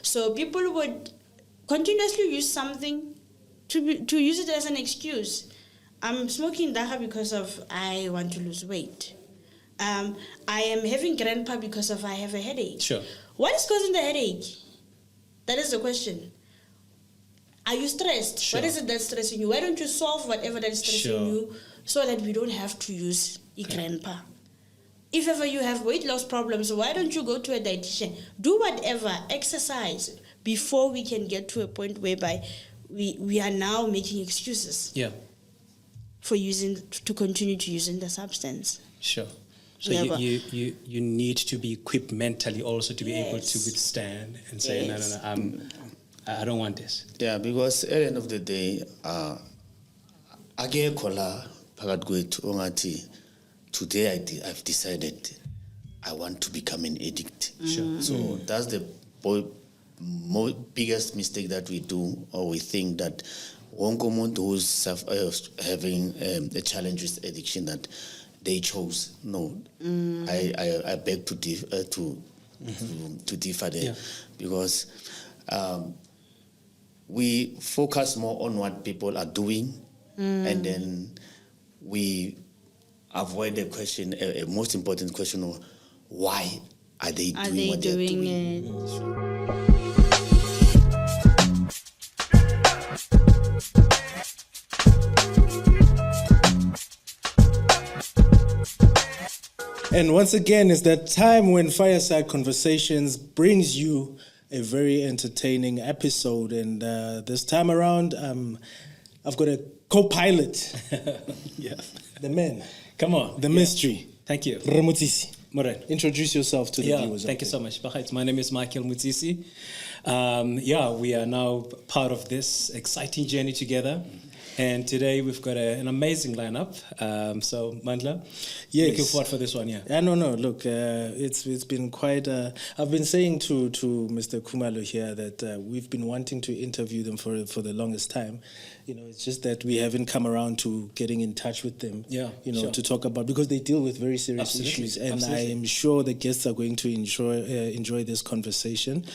So people would continuously use something to use it as an excuse. I'm smoking dagga because of I want to lose weight. I am having grandpa because of I have a headache. Sure. What is causing the headache? That is the question. Are you stressed? Sure. What is it that's stressing you? Why don't you solve whatever that's stressing you so that we don't have to use grandpa? If ever you have weight loss problems, why don't you go to a dietitian? Do whatever, exercise, before we can get to a point whereby we are now making excuses for to continue to using the substance. Sure. So you need to be equipped mentally also to be able to withstand and say, no, I don't want this. Yeah, because at the end of the day, today I've decided I want to become an addict. Sure. So that's the biggest mistake that we do, or we think that one common who's having a challenge with addiction that they chose. No, I beg to differ there, because we focus more on what people are doing, and then we avoid the question, a most important question of why are they doing what they're doing. And once again, it's that time when Fyrsyd Conversations brings you a very entertaining episode. And this time around, I've got a co-pilot. The man. Come on. The mystery. Thank you. Ramutisi. Moren. Introduce yourself to the viewers. Thank you so much. My name is Michael Mutsisi. We are now part of this exciting journey together. And today we've got an amazing lineup. So, Mandla, looking forward for this one, No. Look, it's been quite. I've been saying to Mr. Kumalo here that we've been wanting to interview them for the longest time. It's just that we haven't come around to getting in touch with them. To talk about, because they deal with very serious issues, and I am sure the guests are going to enjoy this conversation.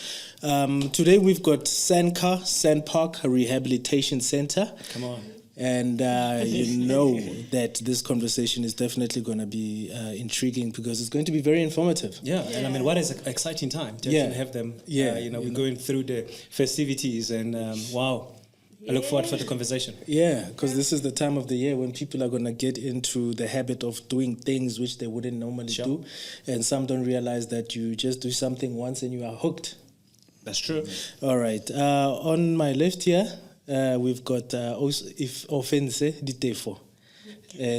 Today we've got SANCA SANPARK Rehabilitation Centre. Come on. And you know that this conversation is definitely going to be intriguing, because it's going to be very informative. And I mean, what an exciting time to actually have them. We're going through the festivities, and wow. I look forward for the conversation. Because this is the time of the year when people are going to get into the habit of doing things which they wouldn't normally do. And some don't realize that you just do something once and you are hooked. That's true. All right. On my left here, we've got Offense Ditefo.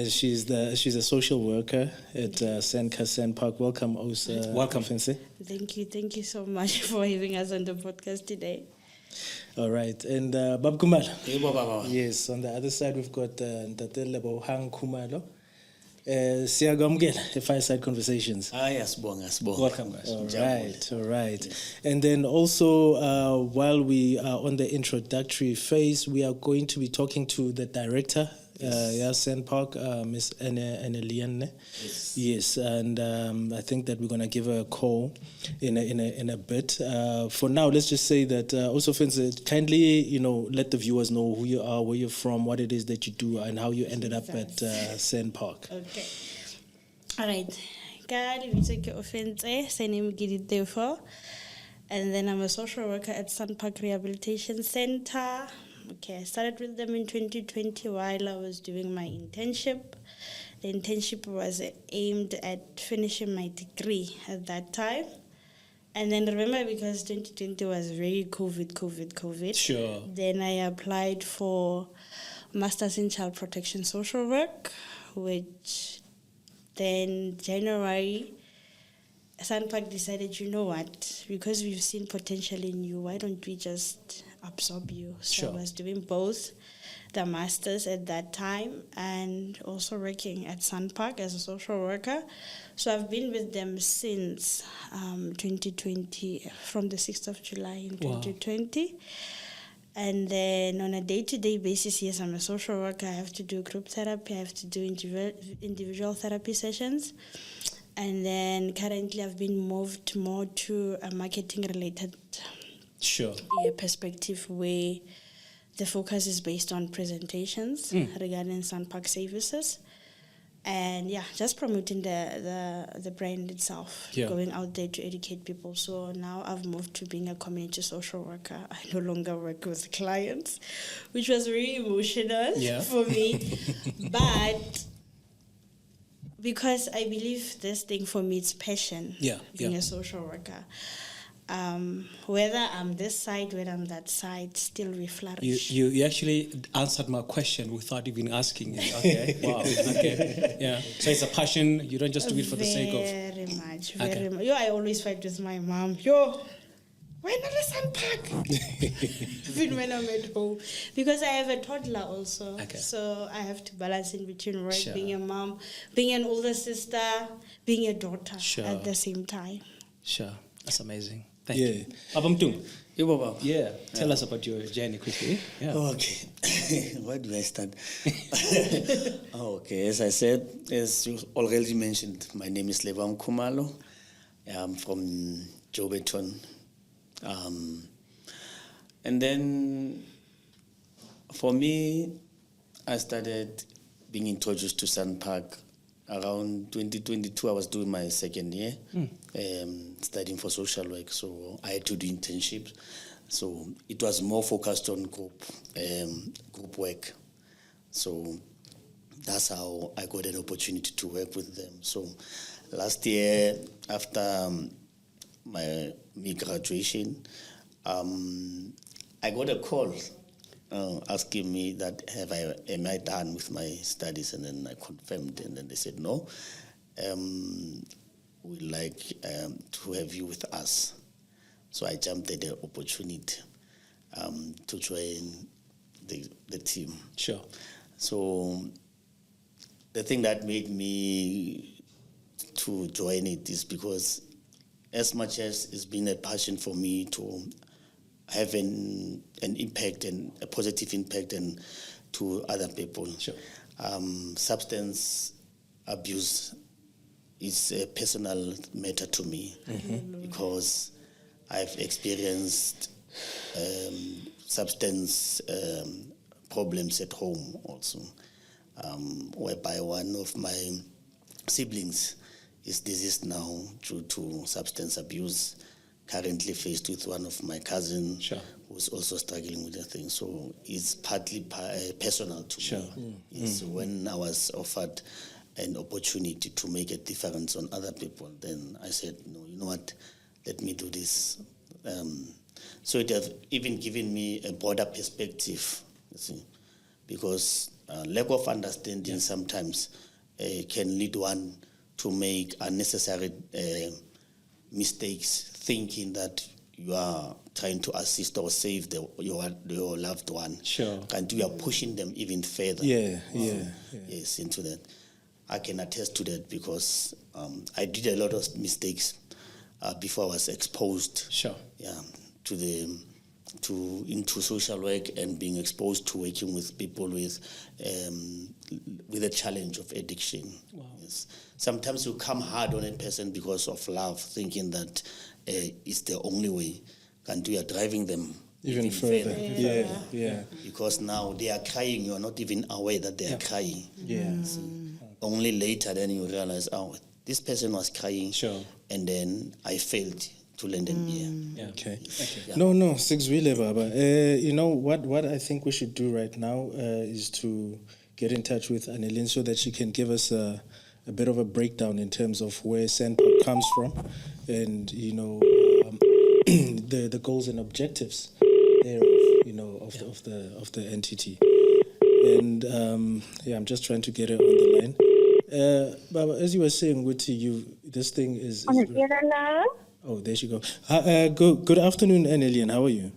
She's a social worker at SANCA SANPARK. Welcome, welcome, Offense. Thank you so much for having us on the podcast today. All right, and Bab Kumalo. Yes, on the other side we've got Ntate Hang Kumalo. Siyagamukela Fyrsyd Conversations. Welcome, guys. All right. And then also, while we are on the introductory phase, we are going to be talking to the director, SANPARK, Miss Aneliane. Yes, and I think that we're going to give her a call in a bit. For now, let's just say that also, Fence, kindly, let the viewers know who you are, where you're from, what it is that you do, and how you ended up at SANPARK. Okay. All right. And then I'm a social worker at SANPARK Rehabilitation Centre. Okay, I started with them in 2020 while I was doing my internship. The internship was aimed at finishing my degree at that time. And then remember, because 2020 was very COVID. Sure. Then I applied for Masters in Child Protection Social Work, which then January, SANPARK decided, you know what, because we've seen potential in you, why don't we just absorb you? So I was doing both the masters at that time and also working at SANPARK as a social worker. So I've been with them since 2020, from the 6th of July in 2020. And then on a day-to-day basis, yes, I'm a social worker. I have to do group therapy. I have to do individual therapy sessions. And then currently I've been moved more to a marketing-related Sure. a perspective where the focus is based on presentations regarding SANPARK services. And just promoting the brand itself, going out there to educate people. So now I've moved to being a community social worker. I no longer work with clients, which was very emotional for me. But because I believe this thing for me, it's passion, being a social worker. Whether I'm this side, whether I'm that side, still we flourish. You actually answered my question without even asking it. Okay, wow, okay, yeah. So it's a passion. You don't just do it for the sake of. Very much. I always fight with my mom. Why not a SANPARK? Even when I'm at home, because I have a toddler also. Okay. So I have to balance in between work, being a mom, being an older sister, being a daughter at the same time. Sure, that's amazing. Thank you. Abamtung. Yeah, tell us about your journey quickly. Yeah. Okay, where do I start? Okay, as I said, as you already mentioned, my name is Levam Kumalo. I'm from Jobeton. And then for me, I started being introduced to SANPARK around 2022. I was doing my second year, studying for social work. So I had to do internships. So it was more focused on group work. So that's how I got an opportunity to work with them. So last year, after my graduation, I got a call asking me that am I done with my studies, and then I confirmed, and then they said no, we'd like to have you with us. So I jumped at the opportunity to join the team. Sure. So the thing that made me to join it is because as much as it's been a passion for me to have an impact and a positive impact and to other people. Sure. Substance abuse is a personal matter to me because I've experienced substance problems at home also, whereby one of my siblings is deceased now due to substance abuse, currently faced with one of my cousins who's also struggling with the thing. So it's partly personal to me. It's when I was offered an opportunity to make a difference on other people, then I said, no, you know what, let me do this. So it has even given me a broader perspective, you see, because lack of understanding sometimes can lead one to make unnecessary mistakes, thinking that you are trying to assist or save your loved one. Sure. And you are pushing them even further. Yes, into that. I can attest to that because I did a lot of mistakes before I was exposed. Sure. Yeah, into social work and being exposed to working with people with a challenge of addiction. Wow. Yes. Sometimes you come hard on a person because of love, thinking that it's the only way. And you are driving them even further. Yeah. Because now they are crying, you are not even aware that they are crying. Yeah. Only later then you realize, oh, this person was crying. Sure. And then I failed to lend an ear. Yeah. Okay. Yeah. No, Sixwile Baba. You know what I think we should do right now is to get in touch with Annelien so that she can give us a bit of a breakdown in terms of where SANPARK comes from, and the goals and objectives thereof, of the entity. And I'm just trying to get her on the line. Baba, as you were saying, Wuti, this thing is oh, there she goes. Good afternoon, Annelien. How are you?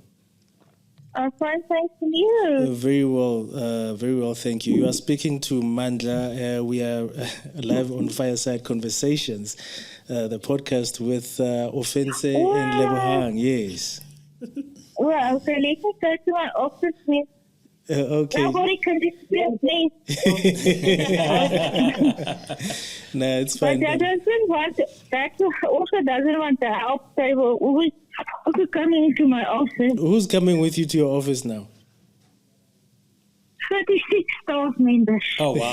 I'm fine, thanks to you. Very well, thank you. You are speaking to Mandla. We are live on Fyrsyd Conversations, the podcast with Offense and Lebohang. Yes. Well, so let me go to my office with okay. nobody can disturb me. No, it's fine. But that also doesn't want to help. They will always also coming into my office. Who's coming with you to your office now? 36 staff members. Oh, wow.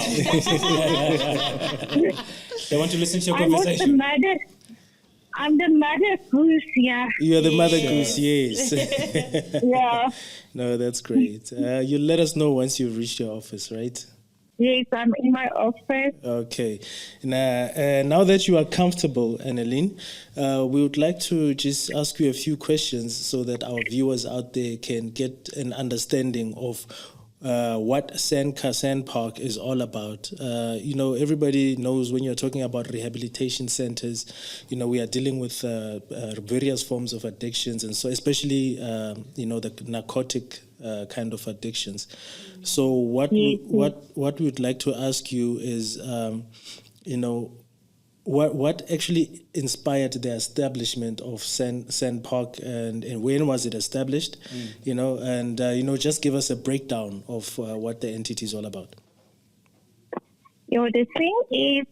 They want to listen to your I'm also conversation. I'm the mother goose, yeah. You're the mother goose, yes. Yeah. No, that's great. You let us know once you've reached your office, right? Yes, I'm in my office. Okay. Now that you are comfortable, Annalene, we would like to just ask you a few questions so that our viewers out there can get an understanding of what SANCA SANPARK is all about. Everybody knows when you're talking about rehabilitation centers, we are dealing with various forms of addictions, and so especially, the narcotic kind of addictions. So what we would like to ask you is, what actually inspired the establishment of SANPARK, and when was it established? Just give us a breakdown of what the entity is all about. The thing is,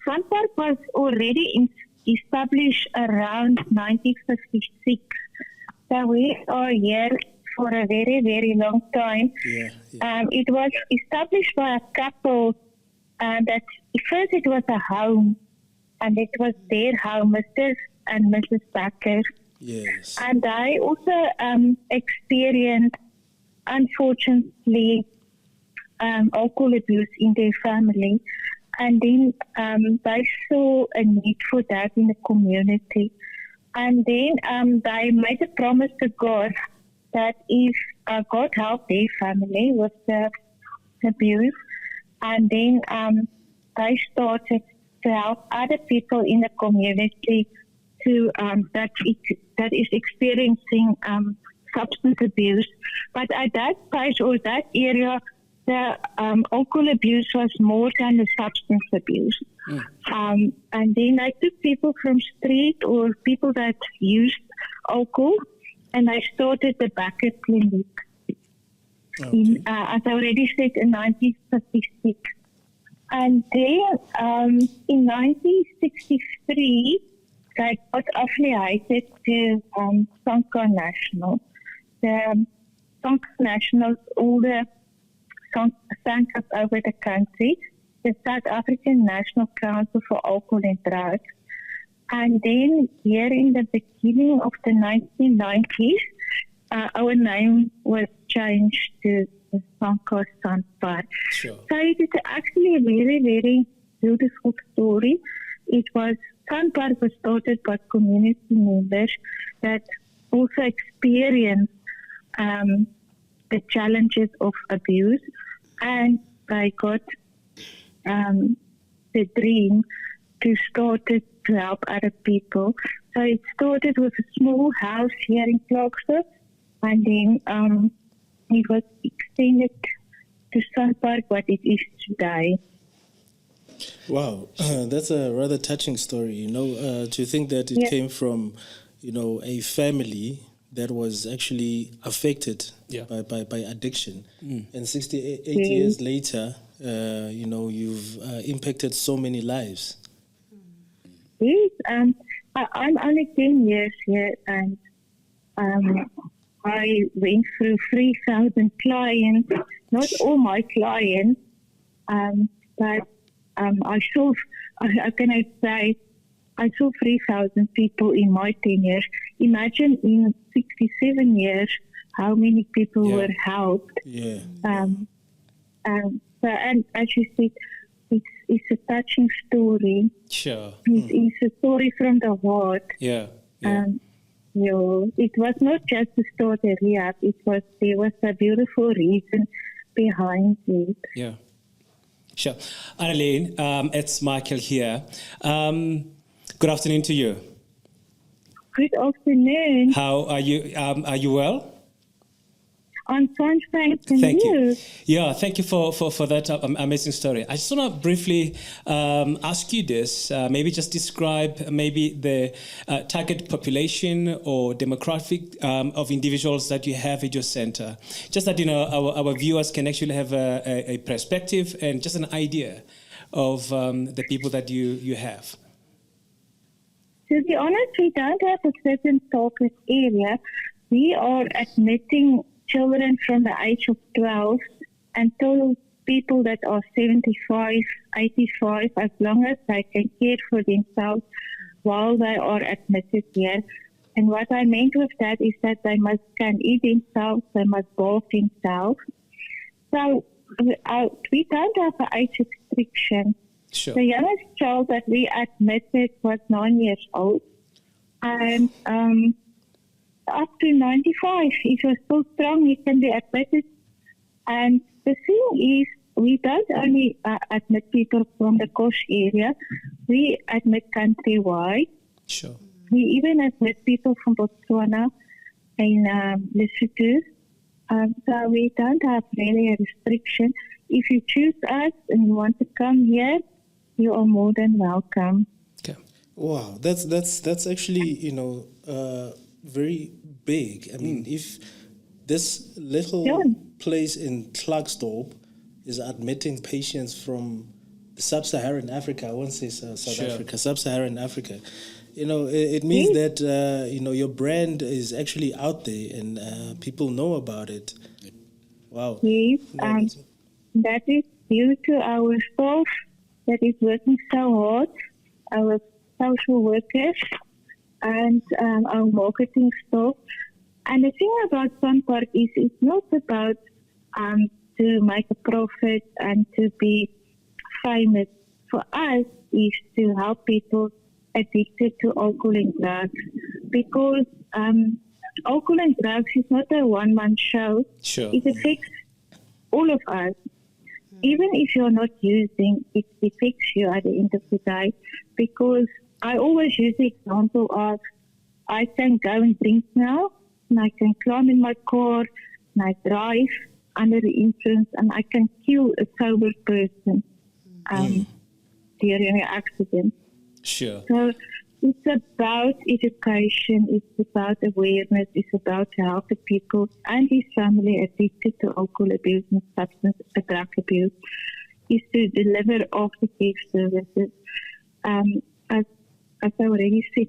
SANPARK was already established around 1956. So we are here for a very, very long time. It was established by a couple that first it was a home, and it was their home, Mr. and Mrs. Bakker. Yes. And I also experienced, unfortunately, alcohol abuse in their family. And then they saw a need for that in the community. And then they made a promise to God that if God helped their family with the abuse, and then they started to help other people in the community that is experiencing substance abuse. But at that place or that area, the alcohol abuse was more than the substance abuse. And then I took people from street or people that used alcohol, and I started the Bakker Clinic. As I already said, in 1956. And then in 1963, I got affiliated to SANCA National. The SANCA National, all the SANCAs over the country, the South African National Council for Alcohol and Drugs. And then here in the beginning of the 1990s, our name was changed to SANCA SANPARK. Sure. So it is actually a very, very beautiful story. It was, SANPARK was started by community members that also experienced the challenges of abuse, and they got the dream to start it to help other people. So it started with a small house here in Clarksville, and then it was extended to SANPARK, what it is today. Wow, that's a rather touching story, to think that it came from, a family that was actually affected by addiction. And 68 years later, you've impacted so many lives. Yes, I'm only 10 years here, and I went through 3,000 clients, not all my clients, but I saw 3,000 people in my 10 years. Imagine in 67 years how many people were helped. And as you said, it's a touching story. Sure. It's a story from the heart. It was not just to start a rehab. There was a beautiful reason behind it. Yeah. Sure. Annalene, it's Michael here. Good afternoon to you. Good afternoon. How are you? Are you well? I'm fine, thanks. And Thank you. you? Yeah, thank you for that amazing story. I just want to briefly ask you this. Maybe just describe maybe the target population or demographic of individuals that you have at your center. Just that, our viewers can actually have a perspective and just an idea of the people that you have. To be honest, we don't have a certain target area. We are admitting children from the age of 12 until people that are 75, 85, as long as they can care for themselves while they are admitted here. And what I meant with that is that they can eat themselves, they must bath themselves. So we don't have an age restriction. Sure. The youngest child that we admitted was 9 years old. And up to 95, if you're still strong, you can be admitted. And the thing is, we don't only admit people from the Kosh area, we admit countrywide. Sure. We even admit people from Botswana and Lesotho. So we don't have really a restriction. If you choose us and you want to come here, you are more than welcome. Okay. Wow, that's actually, very big. I mean, if this little place in Klerksdorp is admitting patients from sub-Saharan Africa, I won't say South Africa, sub-Saharan Africa, it means that, your brand is actually out there and people know about it. Wow. Yes, that is due to our staff that is working so hard, our social workers and our marketing staff. And the thing about SANPARK is it's not about to make a profit and to be famous. For us, is to help people addicted to alcohol and drugs, because alcohol and drugs is not a one-man show. Sure. It affects all of us. Even if you're not using, it affects you at the end of the day. Because I always use the example of, I can go and drink now, and I can climb in my car, and I drive under the influence, and I can kill a sober person during an accident. Sure. So it's about education, it's about awareness, it's about to help the people and his family addicted to alcohol abuse and substance drug abuse, is to deliver aftercare services. As I already said,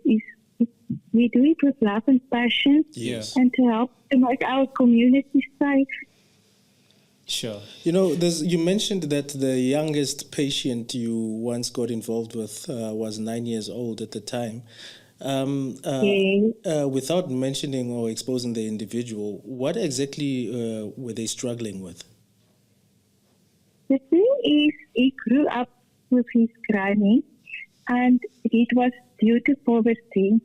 we do it with love and passion, Yes. and to help to make our community safe. Sure. You mentioned that the youngest patient you once got involved with was 9 years old at the time. Without mentioning or exposing the individual, what exactly were they struggling with? The thing is, he grew up with his granny, and it was due to poverty.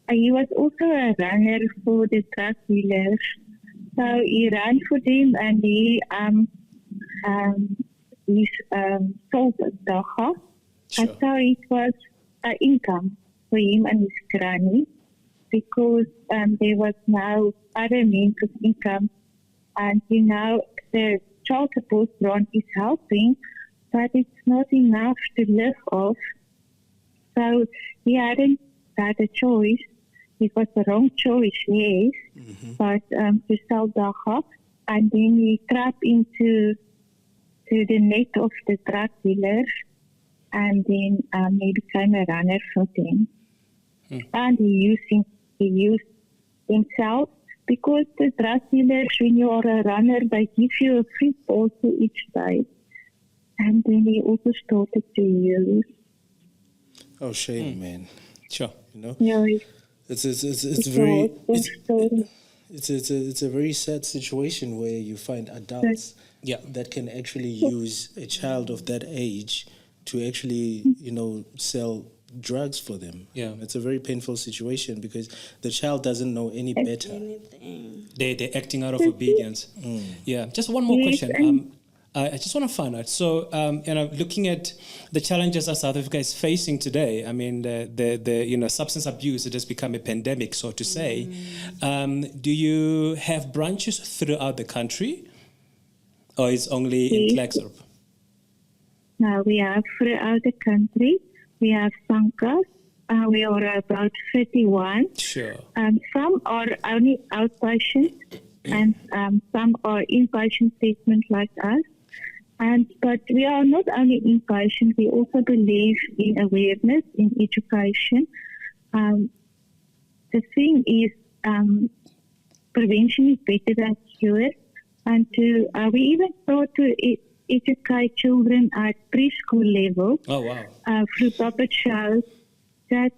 He was also a runner for the drug dealers. So he ran for them, and he sold dagga. Sure. And so it was an income for him and his granny, because there was now other means of income. And the child support grant is helping, but it's not enough to live off. So he hadn't had a choice. It was the wrong choice, yes, but to sell dagga, and then he trapped into the net of the drug dealers, and then he became a runner for them. And he used himself, because the drug dealers, when you are a runner, they give you a free bottle each day. And then he also started to use. Oh, shame, man. Sure. Yeah, It's a very sad situation where you find adults that can actually use a child of that age to actually, sell drugs for them. Yeah. It's a very painful situation because the child doesn't know any better. They're acting out of obedience. Yeah. Just one more question. I just want to find out. So, looking at the challenges that South Africa is facing today, I mean, the substance abuse, it has become a pandemic, so to say. Do you have branches throughout the country, or is only in Klerksdorp? No, we have throughout the country. We have SANCA. We are about 31. Sure. Some are only outpatient, and some are inpatient treatment like us. But we are not only inpatient, we also believe in awareness, in education. the thing is, prevention is better than cure. And we even start to educate children at preschool level through puppet shows that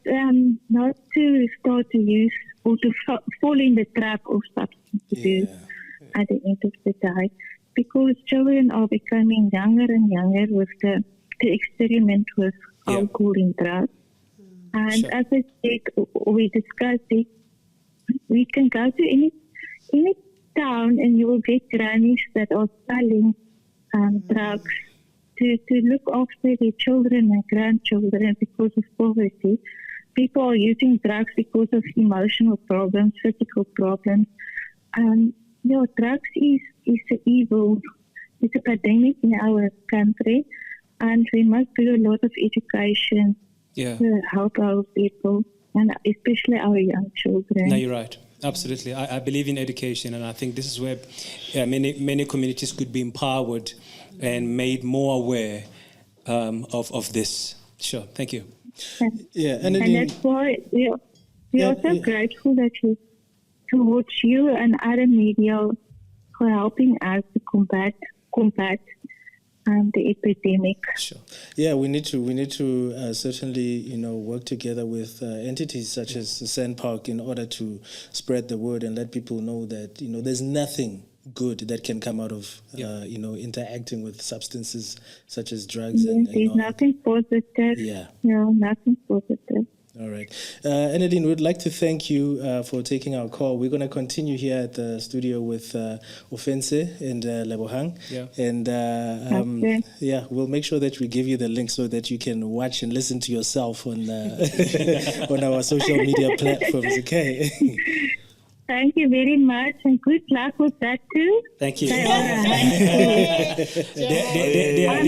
not to start to use or to fall in the trap of substance abuse at the end of the day. Because children are becoming younger and younger with the experiment with alcohol and drugs. And as I said, we discussed it, we can go to any town and you will get grannies that are selling drugs to look after their children and grandchildren because of poverty. People are using drugs because of emotional problems, physical problems. Drugs is an evil. It's a pandemic in our country, and we must do a lot of education to help our people, and especially our young children. No, you're right. Absolutely. I believe in education, and I think this is where many communities could be empowered and made more aware of this. Sure. Thank you. And that's why we are so grateful that towards you and other media for helping us to combat the epidemic. Sure. Yeah, we need to certainly work together with entities such as SANPARK in order to spread the word and let people know that there's nothing good that can come out of interacting with substances such as drugs. There's nothing positive. Nothing positive. All right. Annalene, we'd like to thank you for taking our call. We're going to continue here at the studio with Offense and Lebohang. And we'll make sure that we give you the link so that you can watch and listen to yourself on on our social media platforms, okay? Thank you very much, and good luck with that too. Thank you. They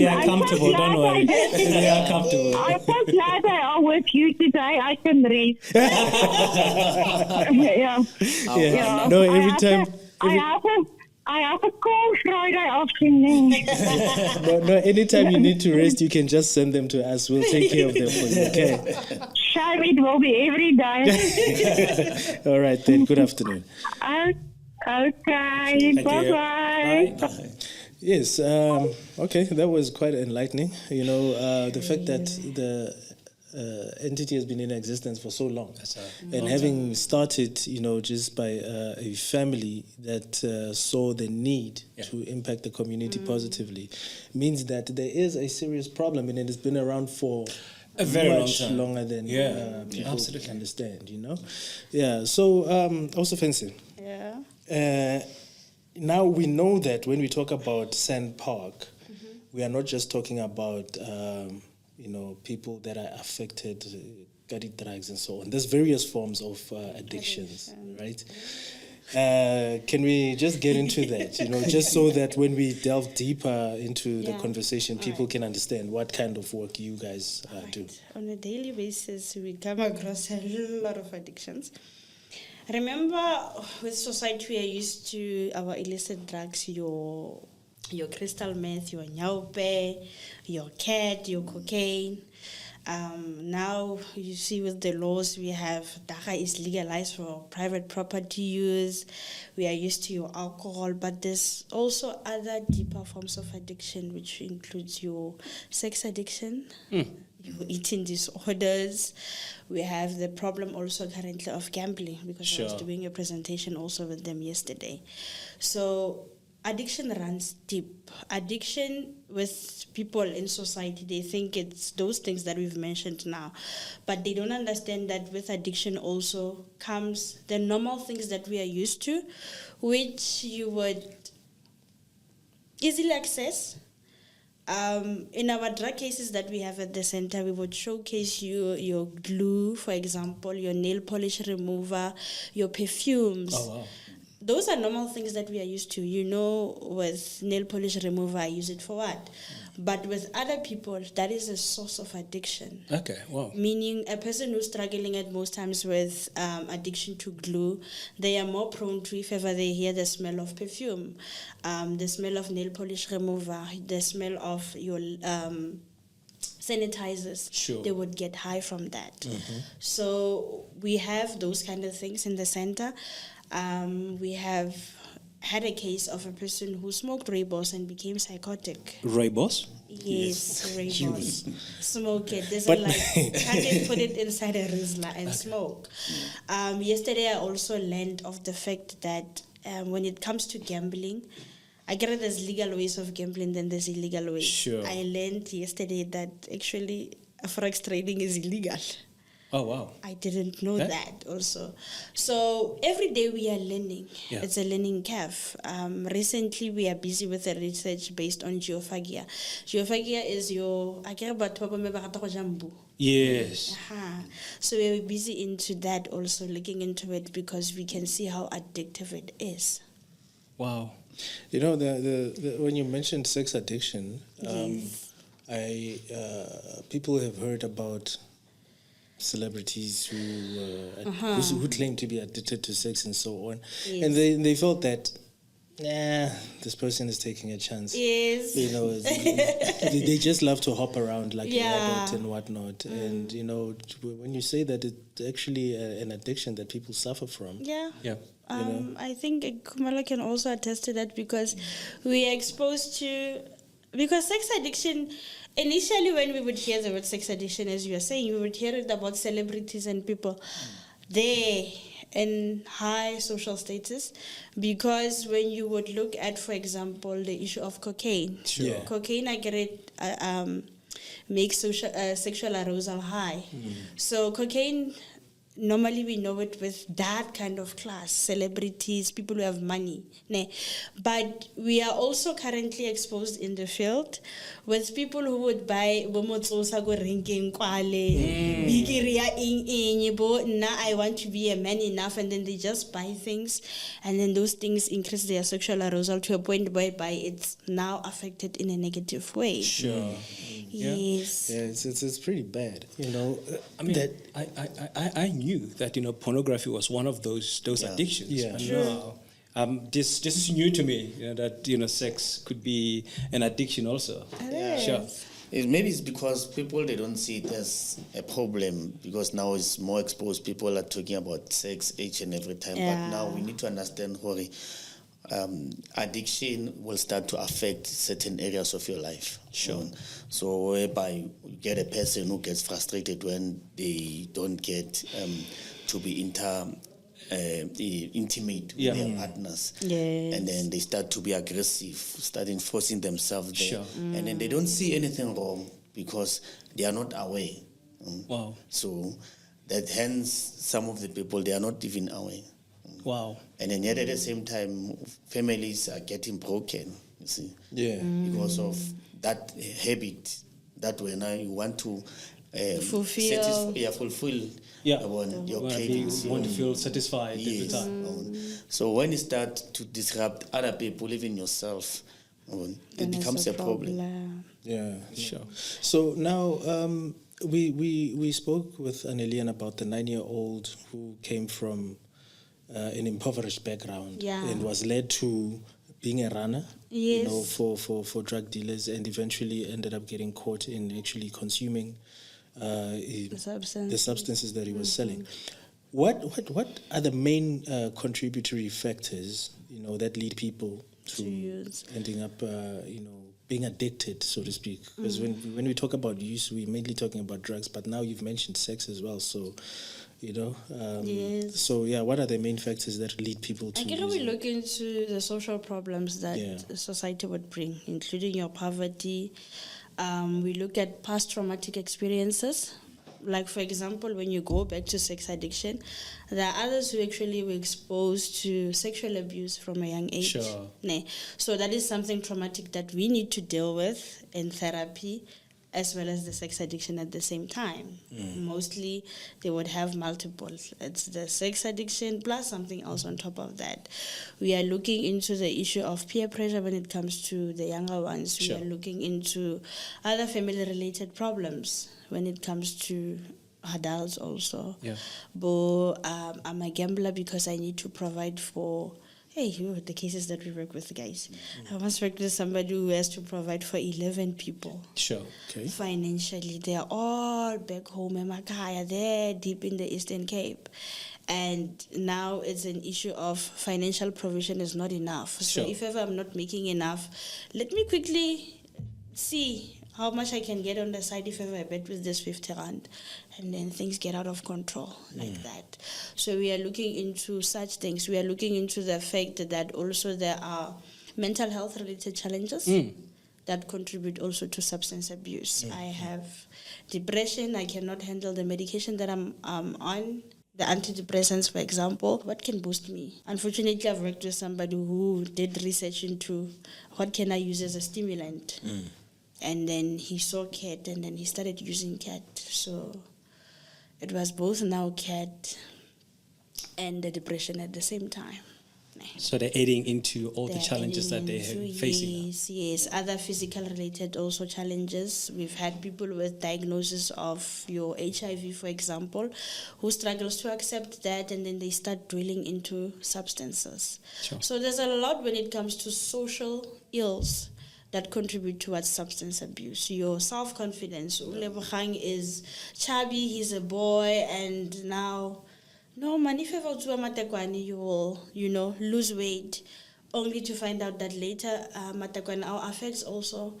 are comfortable, don't worry. They are comfortable. I'm so glad I are with you today. I can rest. No, every time. I have a call Friday afternoon. No, anytime you need to rest, you can just send them to us. We'll take care of them for you, okay? Sure, it will be every day. All right, then. Good afternoon. Okay. Bye-bye. Bye. Yes. Okay, that was quite enlightening. The fact that the entity has been in existence for so long, and having started, just by a family that saw the need to impact the community positively, means that there is a serious problem, and it has been around for a very much long time. longer than people absolutely understand. So also fancy. Now we know that when we talk about SANPARK, we are not just talking about people that are affected, drugs and so on. There's various forms of addictions, right? Can we just get into that, just so that when we delve deeper into the conversation, people can understand what kind of work you guys do? On a daily basis, we come across a lot of addictions. Remember, with society, we are used to our illicit drugs, your crystal meth, your nyaupe, your cat, your cocaine. Now, you see with the laws, we have daga is legalized for private property use. We are used to your alcohol, but there's also other deeper forms of addiction, which includes your sex addiction, your eating disorders. We have the problem also currently of gambling, because I was doing a presentation also with them yesterday. So addiction runs deep. Addiction with people in society, they think it's those things that we've mentioned now, but they don't understand that with addiction also comes the normal things that we are used to, which you would easily access. In our drug cases that we have at the center, we would showcase you your glue, for example, your nail polish remover, your perfumes. Oh, wow. Those are normal things that we are used to. With nail polish remover, I use it for what? But with other people, that is a source of addiction. Okay, wow. Meaning a person who's struggling at most times with addiction to glue, they are more prone to, if ever they hear the smell of perfume, the smell of nail polish remover, the smell of your sanitizers, Sure. they would get high from that. So we have those kind of things in the center. We have had a case of a person who smoked Rooibos and became psychotic. Rooibos? Yes, Rooibos. Smoke it. There's But- I can put it inside a Rizla and smoke. Yesterday I also learned of the fact that when it comes to gambling, I get it, there's legal ways of gambling, then there's illegal ways. Sure. I learned yesterday that actually forex trading is illegal. Oh, wow. I didn't know Yeah. that also. So every day we are learning. Yeah. It's a learning curve. Recently we are busy with a research based on geophagia. Geophagia is your Yes. so we're busy into that also, looking into it because we can see how addictive it is. Wow. You know, the when you mentioned sex addiction, Yes. people have heard about celebrities who claim to be addicted to sex and so on, Yes. and they felt that, this person is taking a chance. Yes. You know, they just love to hop around like a Yeah. rabbit and whatnot. And you know, when you say that it's actually an addiction that people suffer from. Yeah. Yeah. I think Kumalo can also attest to that because we are exposed to, because sex addiction, initially when we would hear the word sex addiction, as you were saying, we would hear it about celebrities and people there in high social status, because when you would look at, for example, the issue of cocaine, Sure. Yeah. cocaine, I get it, makes sexual arousal high. So cocaine, normally we know it with that kind of class, celebrities, people who have money. Ne? But we are also currently exposed in the field with people who would buy bomotsosa go ranking kwale, bikiria ing bo na I want to be a man enough, and then they just buy things, and then those things increase their sexual arousal to a point whereby it's now affected in a negative way. Sure. Yes. Yeah, it's pretty bad. You know, I mean, that I knew that, you know, pornography was one of those Yeah. addictions. Yeah. And True. now, this is new to me, you know, that, you know, sex could be an addiction also. It Sure. is. Maybe it's because people, they don't see it as a problem, because now it's more exposed. People are talking about sex each and every time. Yeah. But now we need to understand, Hori, addiction will start to affect certain areas of your life. Sure. So whereby you get a person who gets frustrated when they don't get to be intimate with Yeah. their partners. Yes. And then they start to be aggressive, starting forcing themselves there. Sure. And then they don't see anything wrong because they are not aware. Wow. So that hence some of the people, they are not even aware. Wow. And then yet at the same time, families are getting broken, you see, yeah. because of that habit, that when you want to Fulfill. fulfill Yeah. your Want to cravings. want to feel satisfied every Yes. time. So when you start to disrupt other people, even yourself, it Then it's becomes a problem. Yeah, Sure. So now we spoke with Annelian about the 9-year-old who came from an impoverished background Yeah. and was led to being a runner, Yes. you know, for drug dealers, and eventually ended up getting caught in actually consuming the substances that he was selling. What are the main contributory factors, you know, that lead people to use. ending up, you know, being addicted, so to speak? Because when we talk about use, we're mainly talking about drugs, but now you've mentioned sex as well. So, you know, Yes. so yeah, what are the main factors that lead people to? I guess we using? look into the social problems that Yeah. society would bring, including your poverty. We look at past traumatic experiences. Like, for example, when you go back to sex addiction, there are others who actually were exposed to sexual abuse from a young age. Sure. Ne? So that is something traumatic that we need to deal with in therapy, as well as the sex addiction at the same time. Mostly they would have multiples. It's the sex addiction plus something else on top of that. We are looking into the issue of peer pressure when it comes to the younger ones. Sure. We are looking into other family-related problems when it comes to adults also. Yeah. But I'm a gambler because I need to provide for the cases that we work with, guys. I once worked with somebody who has to provide for 11 people. Sure. Okay. Financially, they are all back home in Makaya, they're deep in the Eastern Cape. And now it's an issue of financial provision is not enough. So Sure. if ever I'm not making enough, let me quickly see how much I can get on the side if ever I bet with this 50 rand. And then things get out of control like that. So we are looking into such things. We are looking into the fact that also there are mental health related challenges that contribute also to substance abuse. I have depression. I cannot handle the medication that I'm on. The antidepressants, for example, what can boost me? Unfortunately, I've worked with somebody who did research into what can I use as a stimulant. And then he saw cat, and then he started using cat. So it was both now cat and the depression at the same time. So they're adding into all the They're challenges that adding they're into, facing. Yes. Other physical related also challenges. We've had people with diagnosis of your HIV, for example, who struggles to accept that, and then they start dwelling into substances. Sure. So there's a lot when it comes to social ills that contribute towards substance abuse. Your self-confidence. Ulebogang is chubby, he's a boy, and now, no man, if ever do a matakwani, you will, lose weight, only to find out that later matakwani affects also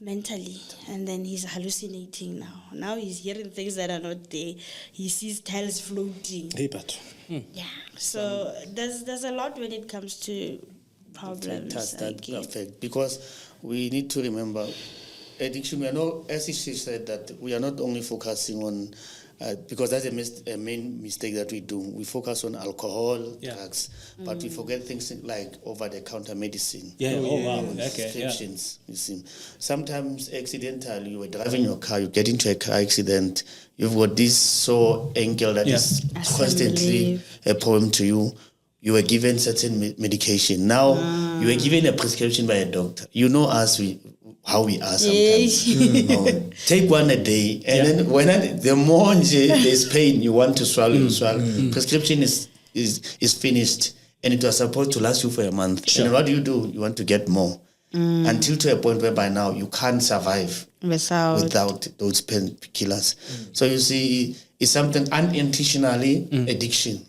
mentally, and then he's hallucinating now. Now he's hearing things that are not there. He sees tiles floating. Hey, but Yeah. So there's a lot when it comes to problems. That affect, because we need to remember addiction. We are not, as she said, that we are not only focusing on because that's a main mistake that we do. We focus on alcohol, drugs, but we forget things like over-the-counter medicine. Yeah. Oh, wow. Okay. Prescriptions. You see, sometimes accidentally you were driving your car, you get into a car accident. You've got this sore ankle that is constantly a problem to you. You were given certain medication. Now you were given a prescription by a doctor. You know us, how we are sometimes. Take one a day, and then when the more there's pain, you want to swallow. Prescription is finished, and it was supposed to last you for a month. Sure. And what do? You want to get more, until to a point where by now you can't survive without those painkillers. So you see, it's something unintentionally addiction.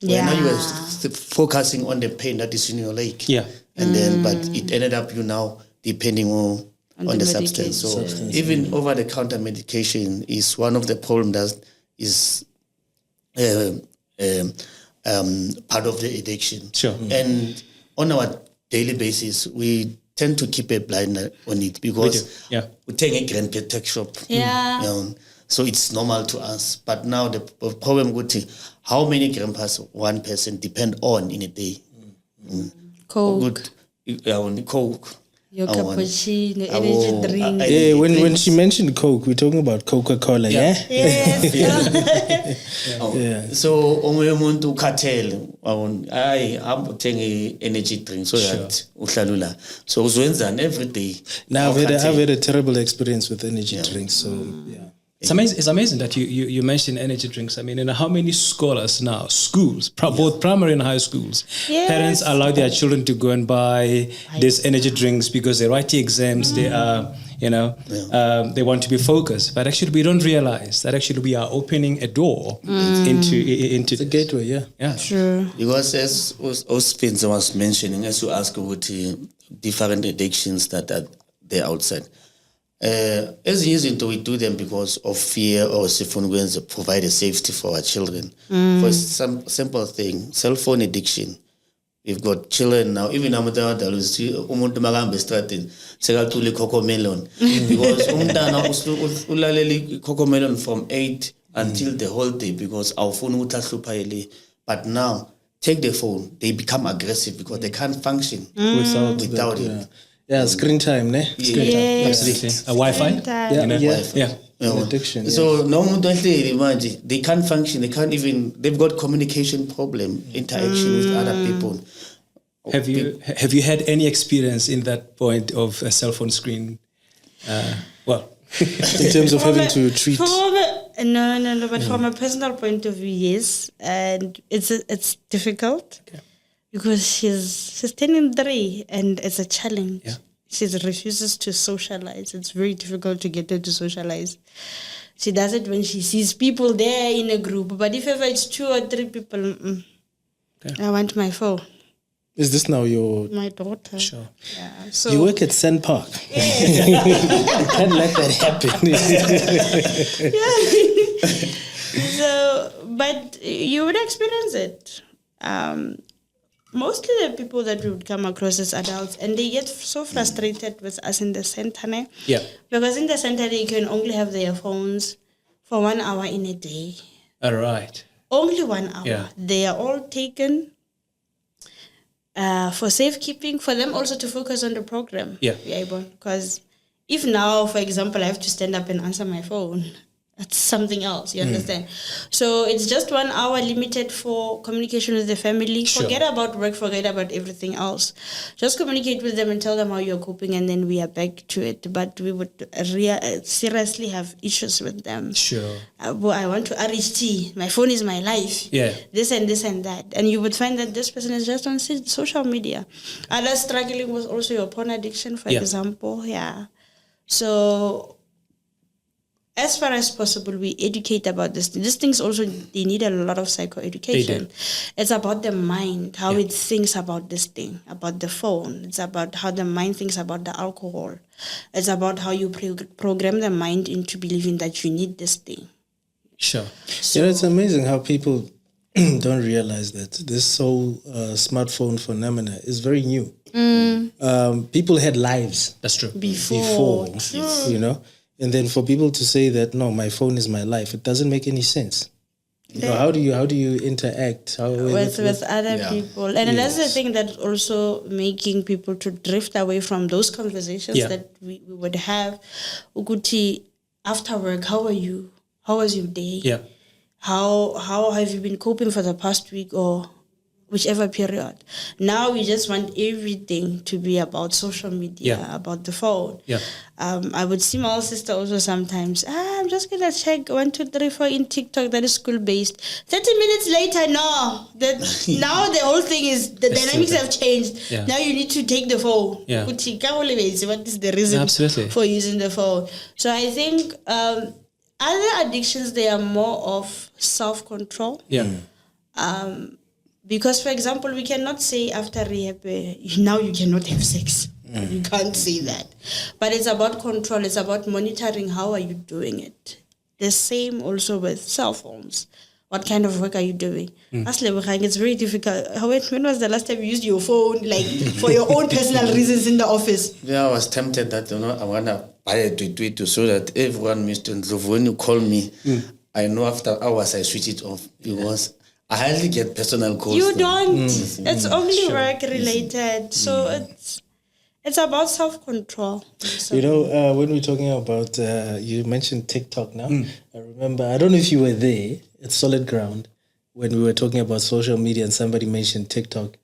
Where now you are focusing on the pain that is in your leg. Yeah. And then, but it ended up you now depending on the substance. So even over-the-counter medication is one of the problems that is part of the addiction. Sure. And on our daily basis, we tend to keep a blind eye on it because we take a grand tech shop. Yeah. So it's normal to us. But now the problem would be how many grandpas one person depend on in a day. Coke. Coke. Your cappuccino, energy drink. When she mentioned Coke, we're talking about Coca-Cola, yeah? Yes. So, umuntu cartel, I'm taking energy drink so that uhlalula. So, uzwenzani every day. Now, I've had a terrible experience with energy drinks, so yeah. It's amazing that you mentioned energy drinks. I mean, how many scholars now, schools, both primary and high schools, parents allow their children to go and buy these energy drinks because they write the exams, they are, they want to be focused. But actually, we don't realize that actually we are opening a door into the gateway, yeah. Sure. Because as Spencer was mentioning, as you ask about different addictions that are there outside, as usual, we do them because of fear or to provide a safety for our children. For some simple thing, cell phone addiction. We've got children now, even umuntu makambe strategy sekatuli cocomelon because umntana ulaleli cocomelon from 8 until the whole day because awufuna ukuthi ahluphaele. But now take the phone, they become aggressive because they can't function without it. Yeah, screen time, ne? Screen time, absolutely. A Wi-Fi? Yeah. Addiction. So no one imagine they can't function. They can't even. They've got communication problem, interaction with other people. Have you had any experience in that point of a cell phone screen? In terms of having to treat. No. But from a personal point of view, yes, and it's difficult. Okay. because she's turning 3 and it's a challenge. Yeah. She refuses to socialize. It's very difficult to get her to socialize. She does it when she sees people there in a group. But if ever it's 2 or 3 people, I want my phone. Is this now My daughter. Sure. Yeah. So you work at SANPARK? You can't let that happen. So, but you would experience it. Mostly the people that we would come across as adults, and they get so frustrated with us in the center. Ne? Yeah. Because in the center, they can only have their phones for 1 hour in a day. All right. Only 1 hour. Yeah. They are all taken for safekeeping, for them also to focus on the program. Yeah. Because if now, for example, I have to stand up and answer my phone, that's something else, you understand? So it's just 1 hour limited for communication with the family. Sure. Forget about work, forget about everything else. Just communicate with them and tell them how you're coping, and then we are back to it. But we would seriously have issues with them. Sure. I want to RHT. My phone is my life. Yeah. This and this and that. And you would find that this person is just on social media. Others struggling with also your porn addiction, for example. Yeah. So as far as possible, we educate about this. These things also, they need a lot of psychoeducation. It's about the mind, how it thinks about this thing, about the phone. It's about how the mind thinks about the alcohol. It's about how you program the mind into believing that you need this thing. Sure. So, It's amazing how people don't realize that this whole smartphone phenomena is very new. People had lives That's true. before. you know, and then for people to say that no, my phone is my life, it doesn't make any sense. You know, how do you interact with other people? And that's the thing that's also making people to drift away from those conversations that we would have. Uguti, after work, how are you? How was your day? Yeah. How have you been coping for the past week or whichever period? Now we just want everything to be about social media, about the phone. Yeah. I would see my sister also sometimes. I'm just gonna check 1, 2, 3, 4 in TikTok that is school based. 30 minutes later, no. Now the whole thing is the dynamics have changed. Yeah. Now you need to take the phone. Yeah. What is the reason for using the phone? So I think other addictions, they are more of self-control. Yeah. Because, for example, we cannot say after rehab, now you cannot have sex. You can't say that. But it's about control. It's about monitoring how are you doing it. The same also with cell phones. What kind of work are you doing? It's very difficult. When was the last time you used your phone, like, for your own personal reasons in the office? Yeah, I was tempted that, I want to buy a tweet so that everyone, Mr. Ndlovu, when you call me, I know after hours I switch it off because I hardly get personal calls. You don't. It's only work related. So it's about self-control. So. You know, when we're talking about, you mentioned TikTok now. I remember, I don't know if you were there at Solid Ground when we were talking about social media and somebody mentioned TikTok.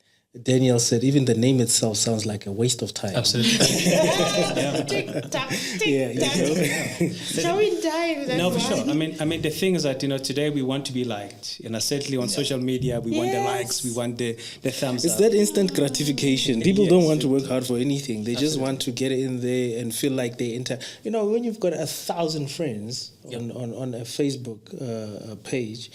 Daniel said even the name itself sounds like a waste of time. Absolutely. TikTok. Shall we dive? No, for sure. I mean, the thing is that, today we want to be liked. Certainly on social media, we want the likes, we want the thumbs up. It's that instant gratification. People don't want to work hard for anything. They just want to get in there and feel like they when you've got 1,000 friends on a Facebook page,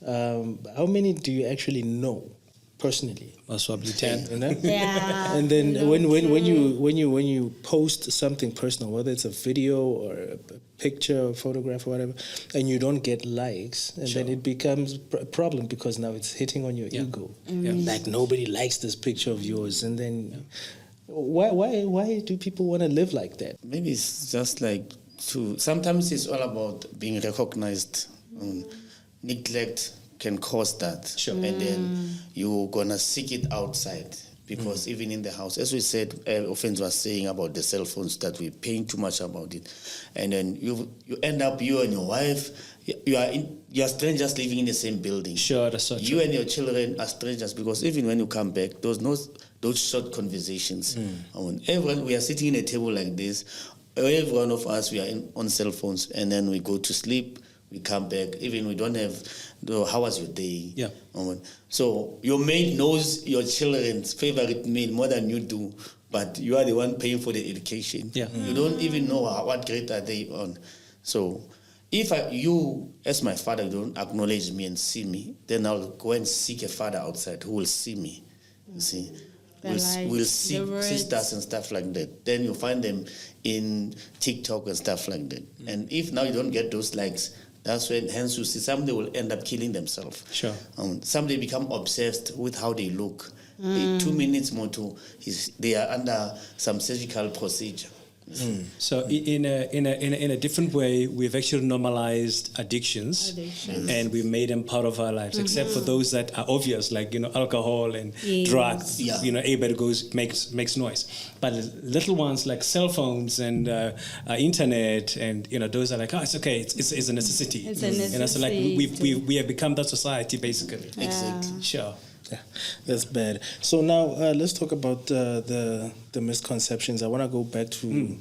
how many do you actually know personally? Most probably 10. Yeah. And then when you post something personal, whether it's a video or a picture or photograph or whatever, and you don't get likes, and then it becomes a problem because now it's hitting on your ego. Like nobody likes this picture of yours, and then why do people want to live like that? Maybe it's just like sometimes it's all about being recognized. Neglect can cause that. Sure. And then you're going to seek it outside because even in the house, as we said, Offense was saying about the cell phones that we're paying too much about it. And then you end up, you and your wife, you are strangers living in the same building. Sure, that's so true. You and your children are strangers because even when you come back, those short conversations. Everyone, we are sitting in a table like this. Every one of us, we are on cell phones, and then we go to sleep. we come back. Even we don't have, how was your day? Yeah. So your maid knows your children's favorite meal more than you do, but you are the one paying for the education. Yeah. You don't even know what grade are they on. So if you, as my father, don't acknowledge me and see me, then I'll go and seek a father outside who will see me. You see? We'll see sisters and stuff like that. Then you find them in TikTok and stuff like that. And if now you don't get those likes, that's when, hence you see some they will end up killing themselves. Sure. Some they become obsessed with how they look. 2 minutes more they are under some surgical procedure. So in a different way, we've actually normalized addictions. And we made them part of our lives, except for those that are obvious, like alcohol and drugs. Yeah. Everybody makes noise. But little ones like cell phones and internet, and those are like, it's okay, it's a necessity. It's a necessity. So like we have become that society basically. Exactly. Sure. Yeah, that's bad. So now let's talk about the misconceptions. I want to go back to,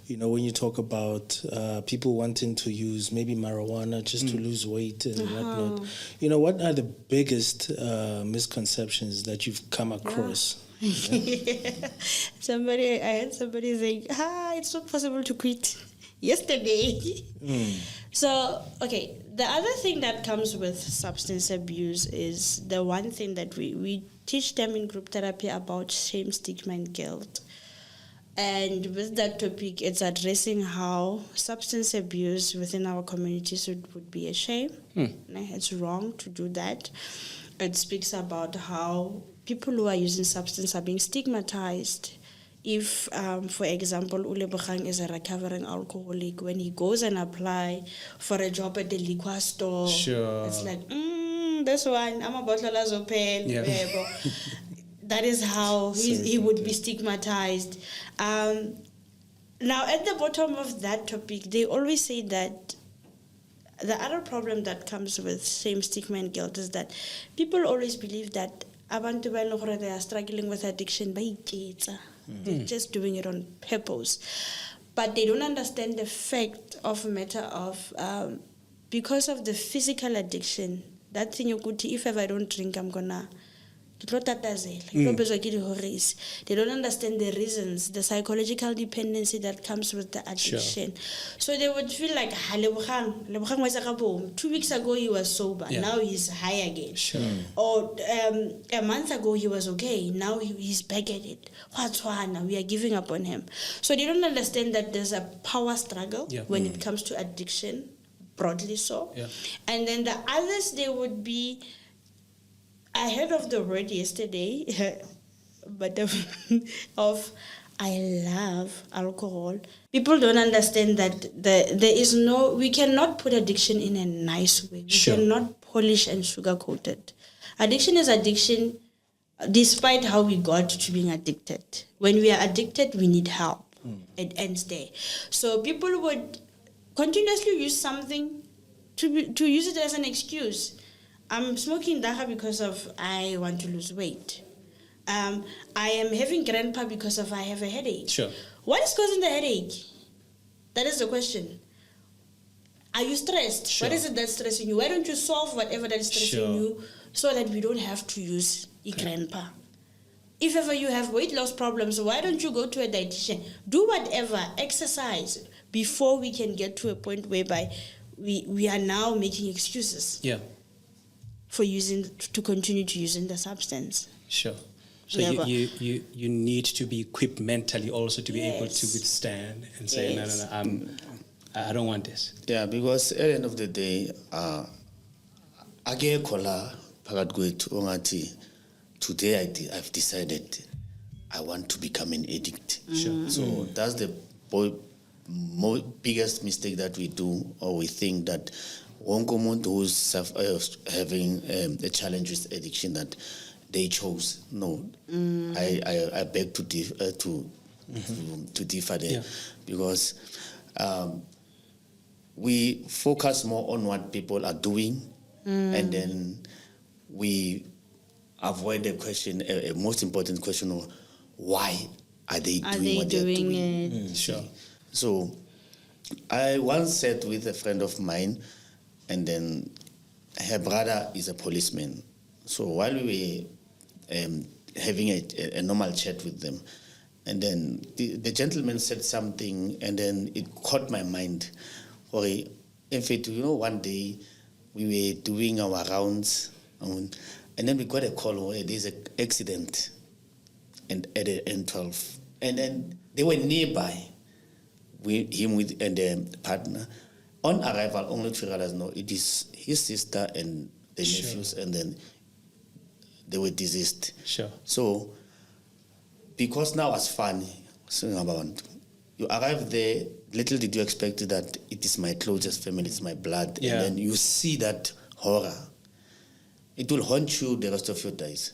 when you talk about people wanting to use maybe marijuana just to lose weight and whatnot. What are the biggest misconceptions that you've come across? I had somebody saying, it's not possible to quit yesterday. So, okay, the other thing that comes with substance abuse is the one thing that we teach them in group therapy about shame, stigma, and guilt. And with that topic, it's addressing how substance abuse within our communities would be a shame. It's wrong to do that. It speaks about how people who are using substance are being stigmatized. If, for example, Ulebogang is a recovering alcoholic, when he goes and apply for a job at the liquor store, it's like, this one, I'm a bottle as open. Yeah. That is how he would be stigmatized. Now, at the bottom of that topic, they always say that the other problem that comes with shame, stigma, and guilt is that people always believe that abantu ba eleng gore they are struggling with addiction ba iketsa. They're just doing it on purpose. But they don't understand the fact of a matter of, because of the physical addiction, that thing you could, if ever I don't drink, I'm gonna, they don't understand the reasons, the psychological dependency that comes with the addiction. So they would feel like, 2 weeks ago he was sober, now he's high again. Or a month ago he was okay, now he's back at it. We are giving up on him. So they don't understand that there's a power struggle when it comes to addiction, broadly so. And then the others, they would be, I heard of the word yesterday, but I love alcohol. People don't understand that we cannot put addiction in a nice way. We cannot polish and sugarcoat it. Addiction is addiction despite how we got to being addicted. When we are addicted, we need help. It ends there. So people would continuously use something to use it as an excuse. I'm smoking dacha because of I want to lose weight. I am having grandpa because of I have a headache. What is causing the headache? That is the question. Are you stressed? What is it that's stressing you? Why don't you solve whatever that is stressing you so that we don't have to use grandpa? If ever you have weight loss problems, why don't you go to a dietitian? Do whatever, exercise, before we can get to a point whereby we are now making excuses. For to continue to using the substance. So you need to be equipped mentally also to be able to withstand and say, no, I don't want this. Yeah, because at the end of the day, today I've decided I want to become an addict. So that's the biggest mistake that we do, or we think that one common who's having a challenge with addiction that they chose. No, I beg to differ there, because we focus more on what people are doing, and then we avoid the question, a most important question of why are they doing what they're doing. Sure. So I once said with a friend of mine, and then her brother is a policeman. So while we were having a normal chat with them, and then the gentleman said something, and then it caught my mind. In fact, one day we were doing our rounds, and then we got a call where there's an accident and at the N12. And then they were nearby, him and the partner. On arrival, only to realize, no, it is his sister and the nephews, and then they were deceased. Sure. So, because now it's funny, you arrive there, little did you expect that it is my closest family, it's my blood, and then you see that horror. It will haunt you the rest of your days.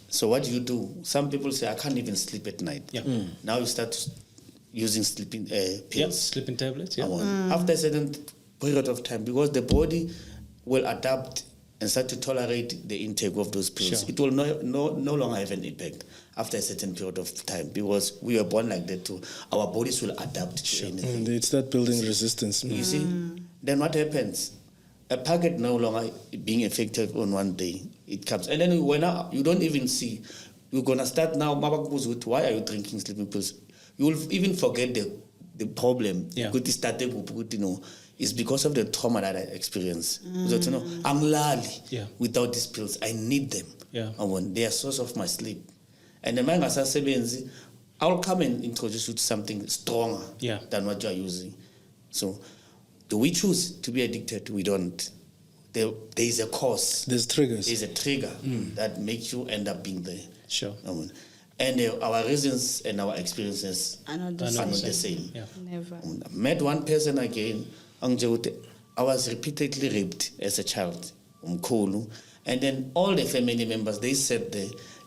So what do you do? Some people say, I can't even sleep at night. Yeah. Now you start using sleeping pills. Yeah, sleeping tablets, yeah. After a certain period of time, because the body will adapt and start to tolerate the intake of those pills. Sure. It will no longer have an impact after a certain period of time, because we were born like that too. Our bodies will adapt to anything. And they start building resistance. You see? Then what happens? A packet no longer being effective on one day. It comes. And then you don't even see. You're going to start now, why are you drinking sleeping pills? You will even forget the problem. Yeah. It's because of the trauma that I experienced. I'm lali without these pills. I need them. Yeah. They are source of my sleep. And the I'll come and introduce you to something stronger than what you are using. So, do we choose to be addicted? We don't. There is a cause. There's triggers. There's a trigger that makes you end up being there. Sure. And our reasons and our experiences are not the same. Yeah. Never. I met one person again. I was repeatedly raped as a child. And then all the family members, they said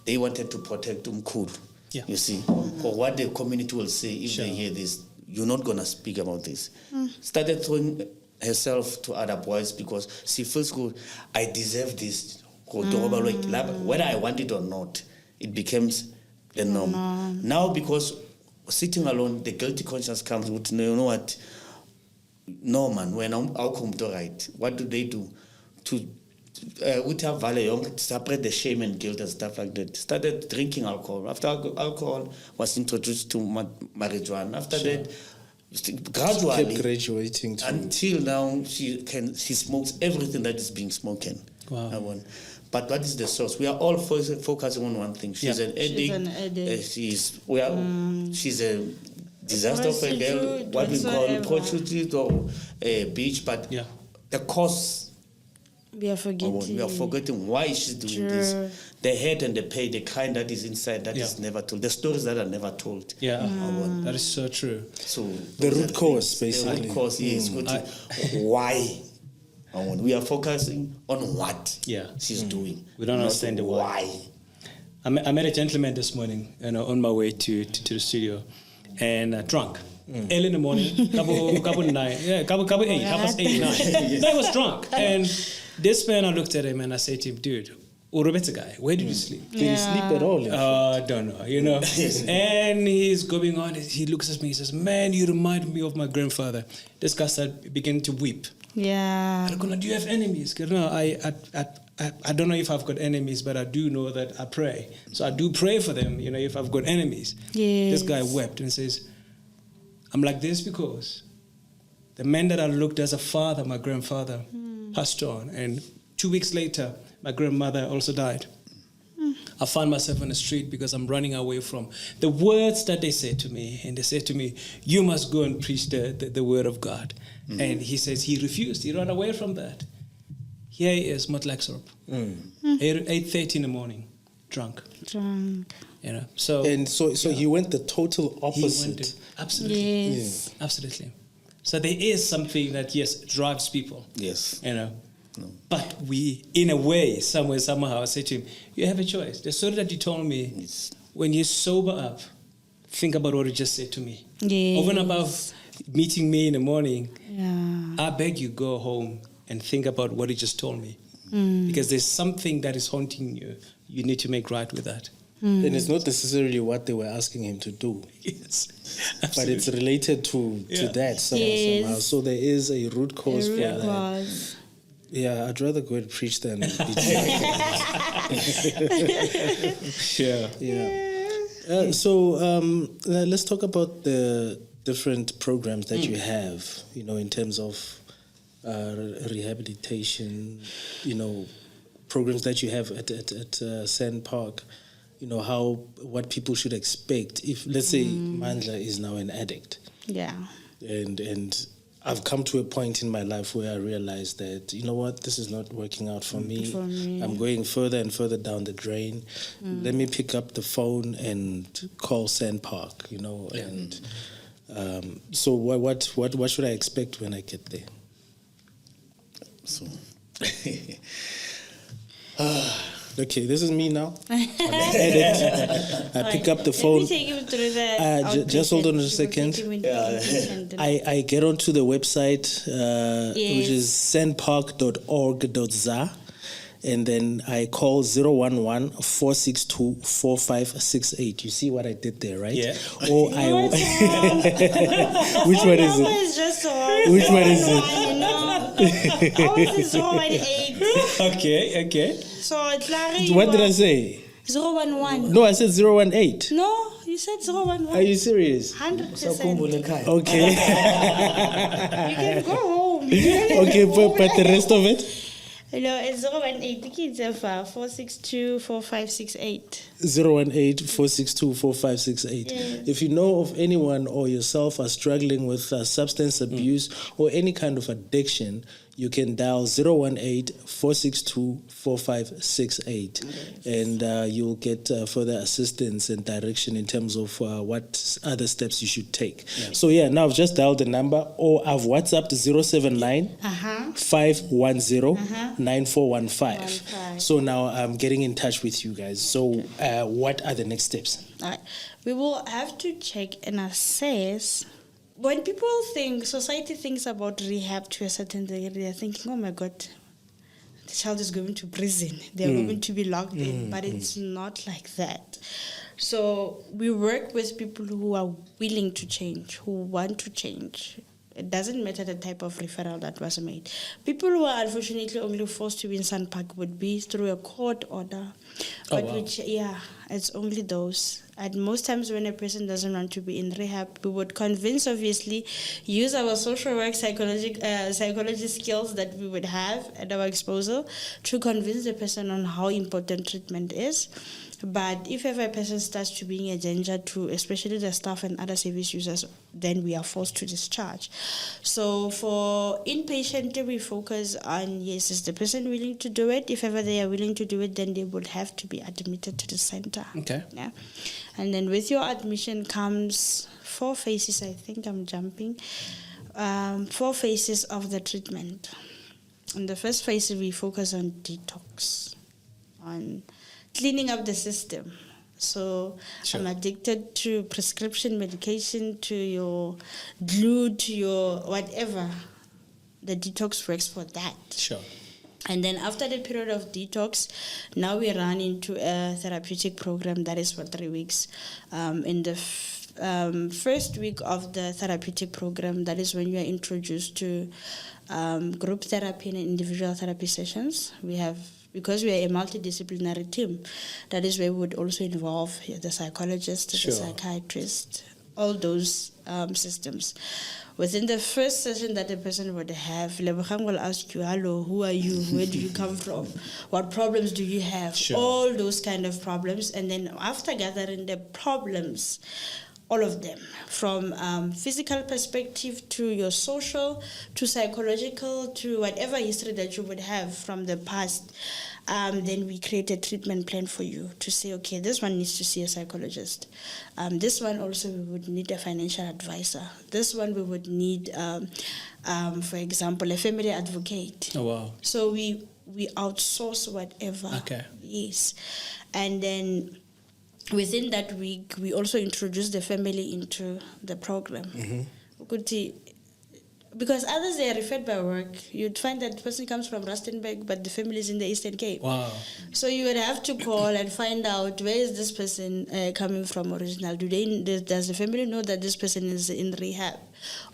they wanted to protect Umkulu. Yeah. You see, or what the community will say if they hear this. You're not going to speak about this. Started throwing herself to other boys because she feels good. I deserve this. Whether I want it or not, it becomes the norm. Now, because sitting alone, the guilty conscience comes with, you know what? No, man, when I'm right, what do they do? To separate the shame and guilt and stuff like that. Started drinking alcohol. After alcohol was introduced to marijuana. After that, gradually kept graduating until now, she smokes everything that is being spoken. Wow. But what is the source? We are all focusing on one thing. She's an addict. She's a disaster of a girl. What we call prostitute or a bitch. But the cause. We are forgetting why she's doing this. The hate and the pain, the kind that is inside that is never told. The stories that are never told. Yeah, that is so true. So the root cause, basically. The root cause, yes. Why? We are focusing on what she's doing. We don't understand the why. I met a gentleman this morning, on my way to the studio, and drunk. Early in the morning, couple 8, 9. I was drunk, and this man, I looked at him and I said to him, dude, Urubeta guy, where did you sleep? Did you sleep at all? I don't know, And he's going on, he looks at me, he says, man, you remind me of my grandfather. This guy began to weep. Yeah. I go, do you have enemies? No, I don't know if I've got enemies, but I do know that I pray. So I do pray for them, if I've got enemies. Yes. This guy wept and says, I'm like this because the man that I looked as a father, my grandfather, passed on. And 2 weeks later, my grandmother also died. I found myself on the street because I'm running away from the words that they said to me. And they said to me, you must go and preach the word of God. And he says he refused. He ran away from that. Here he is, Motlaxorp. 8:30 in the morning, drunk. So he went the total opposite. Absolutely. Yes. Absolutely. So there is something that, drives people. Yes. But we, in a way, somehow, I say to him, you have a choice. The story that you told me, when you sober up, think about what you just said to me. Yes. Over and above meeting me in the morning, I beg you, go home and think about what you just told me. Because there's something that is haunting you. You need to make right with that. And it's not necessarily what they were asking him to do. Yes. But it's related to that somehow. So there is a root cause for that. Yeah, I'd rather go and preach than be Yeah. Let's talk about the different programs that you have, in terms of rehabilitation, programs that you have at SANPARK, what people should expect if, let's say, Mandla is now an addict. Yeah. And I've come to a point in my life where I realized that, this is not working out for me. I'm going further and further down the drain. Let me pick up the phone and call SANPARK, and so what should I expect when I get there? So, okay, this is me now. I'm an addict. I pick up the phone. Let me take you through the just hold on a second. I get onto the website, which is sanpark.org.za, and then I call 011-462-4568. You see what I did there, right? Yeah. Or which one is it? Which one is it? Ours is 018. Okay. So it's like What did I say? 011. No, I said 018. No, you said 011. Are you serious? 100%. Okay. You can go home. Okay, but the rest of it? No, it's 018. The kids have 462-4568. 018-462-4568. Yes. If you know of anyone or yourself are struggling with substance abuse or any kind of addiction, you can dial 018-462-4568, and you'll get further assistance and direction in terms of what other steps you should take. Yeah. So now I've just dialed the number, or I've WhatsApped 079-510-9415. So now I'm getting in touch with you guys. So what are the next steps? All right. We will have to check and assess. When people society thinks about rehab to a certain degree, they're thinking, oh my God, the child is going to prison. They're going to be locked in. But it's not like that. So we work with people who are willing to change, who want to change. It doesn't matter the type of referral that was made. People who are unfortunately only forced to be in SANPARK would be through a court order. But it's only those. And most times when a person doesn't want to be in rehab, we would use our social work psychology skills that we would have at our disposal to convince the person on how important treatment is. But if ever a person starts to being a danger to especially the staff and other service users, then we are forced to discharge. So for inpatient, we focus on, yes, is the person willing to do it? If ever they are willing to do it, then they would have to be admitted to the center. Okay. Yeah. And then with your admission comes 4 phases, I think I'm jumping, 4 phases of the treatment. In the first phase, we focus on detox, on cleaning up the system. So I'm addicted to prescription medication, to your glue, to your whatever. The detox works for that. Sure. And then after the period of detox, now we run into a therapeutic program that is for 3 weeks. In the first week of the therapeutic program, that is when you are introduced to group therapy and individual therapy sessions. Because we are a multidisciplinary team, that is where we would also involve the psychologist, the psychiatrist, all those systems. Within the first session that a person would have, Lebogang will ask you, hello, who are you? Where do you come from? What problems do you have? All those kind of problems. And then after gathering the problems, all of them, from physical perspective to your social, to psychological, to whatever history that you would have from the past, then we create a treatment plan for you to say, okay, this one needs to see a psychologist. This one also we would need a financial advisor. This one we would need, for example, a family advocate. Oh, wow. So we outsource whatever. Okay. Yes. And then within that week, we also introduce the family into the program. Because others, they are referred by work. You'd find that the person comes from Rustenburg, but the family is in the Eastern Cape. Wow. So you would have to call and find out, where is this person coming from original? Does the family know that this person is in rehab?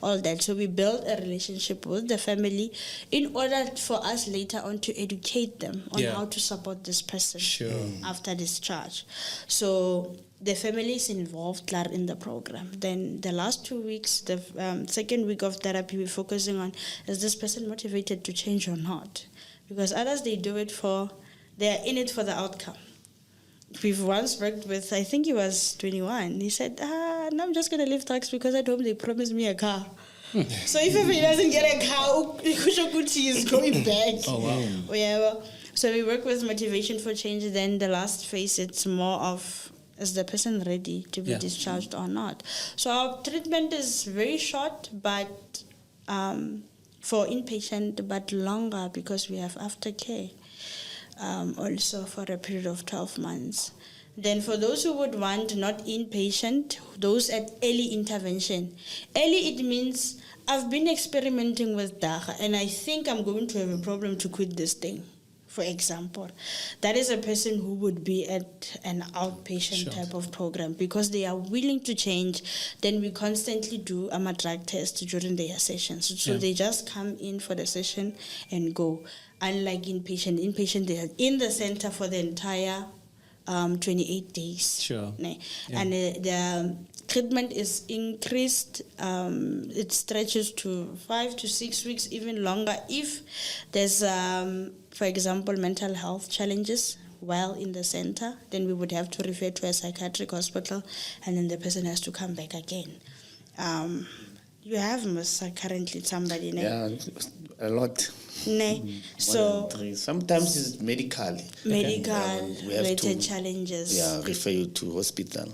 all that. So we build a relationship with the family in order for us later on to educate them on how to support this person after discharge. So the family is involved in the program. Then the last 2 weeks, the second week of therapy, we're focusing on, is this person motivated to change or not? Because others, they do it they're in it for the outcome. We've once worked with, I think he was 21. He said, now I'm just going to leave tax because at home they promised me a car. So if he doesn't get a car, he is going back. Oh, wow. Yeah, so we work with motivation for change. Then the last phase, it's more of, is the person ready to be discharged or not? So our treatment is very short, but for inpatient, but longer because we have aftercare. Also for a period of 12 months. Then for those who would want not inpatient, those at early intervention. Early, it means I've been experimenting with DAGA and I think I'm going to have a problem to quit this thing, for example. That is a person who would be at an outpatient type of program because they are willing to change. Then we constantly do a drug test during their sessions. So they just come in for the session and go. Unlike inpatient, they are in the center for the entire 28 days. Sure. And the treatment is increased. It stretches to 5 to 6 weeks, even longer. If there's, for example, mental health challenges while in the center, then we would have to refer to a psychiatric hospital, and then the person has to come back again. You have currently somebody, Yeah, a lot. So sometimes it's medical related challenges. Yeah, refer you to hospital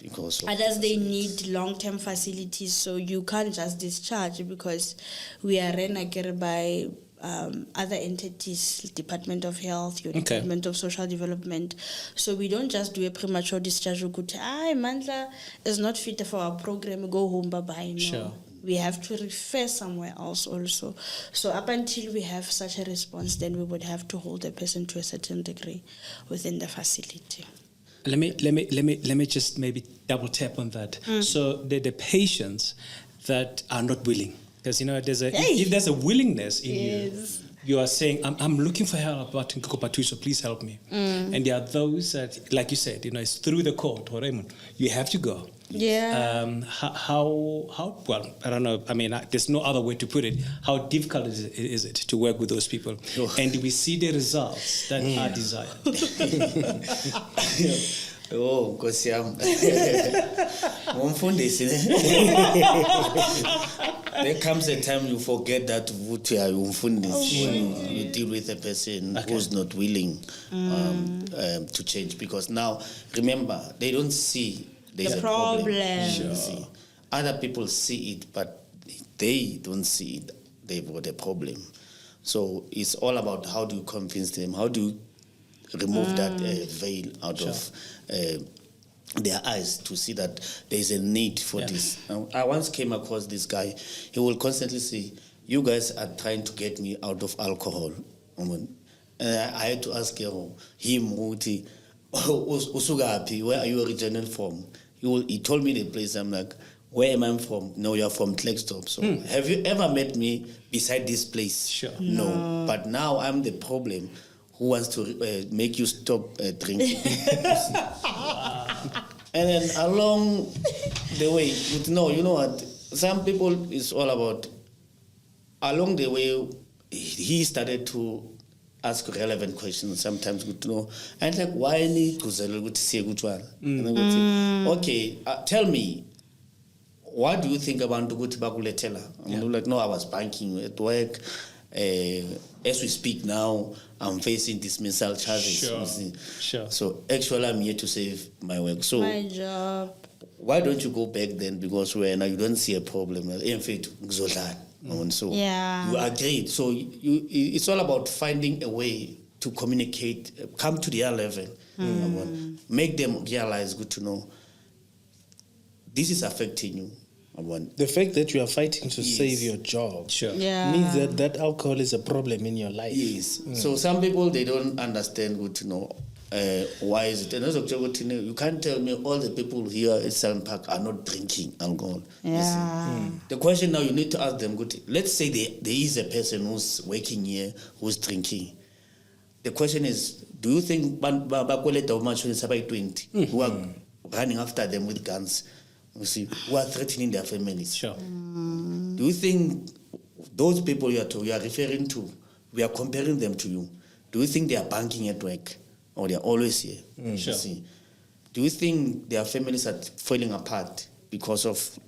because others they need long-term facilities, so you can't just discharge because we are run by other entities, Department of Health, your Department of Social Development. So we don't just do a premature discharge. We could Mandla is not fit for our program, go home, bye-bye. No. Sure. We have to refer somewhere else also. So up until we have such a response, then we would have to hold the person to a certain degree within the facility. Let me just maybe double tap on that. So the patients that are not willing, because if there's a willingness in you, you are saying, I'm looking for help, so please help me. And there are those that, like you said, it's through the court, or you have to go. Yeah. How well, I don't know, there's no other way to put it. How difficult is it to work with those people? And we see the results that are desired. Oh, Nkosi yami. There comes a time you forget that you deal with a person who's not willing to change, because now, remember, they don't see there's a problem. See. Other people see it, but they don't see it. They've got a problem. So it's all about how do you convince them, how do you remove that veil out of their eyes to see that there's a need for this. I once came across this guy. He will constantly say, you guys are trying to get me out of alcohol. I had to ask him, where are you originally from? He told me the place. I'm like, where am I from? No, you're from Klerksdorp. So have you ever met me beside this place? Sure. No. But now I'm the problem who wants to make you stop drinking. And then along the way, you know what? Some people, it's all about, along the way, he started to ask relevant questions, sometimes good to know. And like, why need to say good one? Okay, tell me, what do you think about the good bakuletela? I'm like, no, I was banking at work. As we speak now, I'm facing dismissal charges. Sure. So actually, I'm here to save my work. So my job. Why don't you go back then? Because now you don't see a problem. In fact, so you agreed. So it's all about finding a way to communicate, come to their level, make them realize, good to know, this is affecting you. The fact that you are fighting to save your job means that alcohol is a problem in your life. Yes. So some people, they don't understand, good to know. why is it? And also, you can't tell me all the people here at SANPARK are not drinking alcohol. Yeah. The question now you need to ask them, let's say there is a person who's working here who's drinking. The question is, do you think Bakoleta 20 who are running after them with guns, you see, who are threatening their families? Sure. Do you think those people you are referring to, we are comparing them to you? Do you think they are banking at work? Or they are always here? Sure. See? Do you think their families are falling apart because of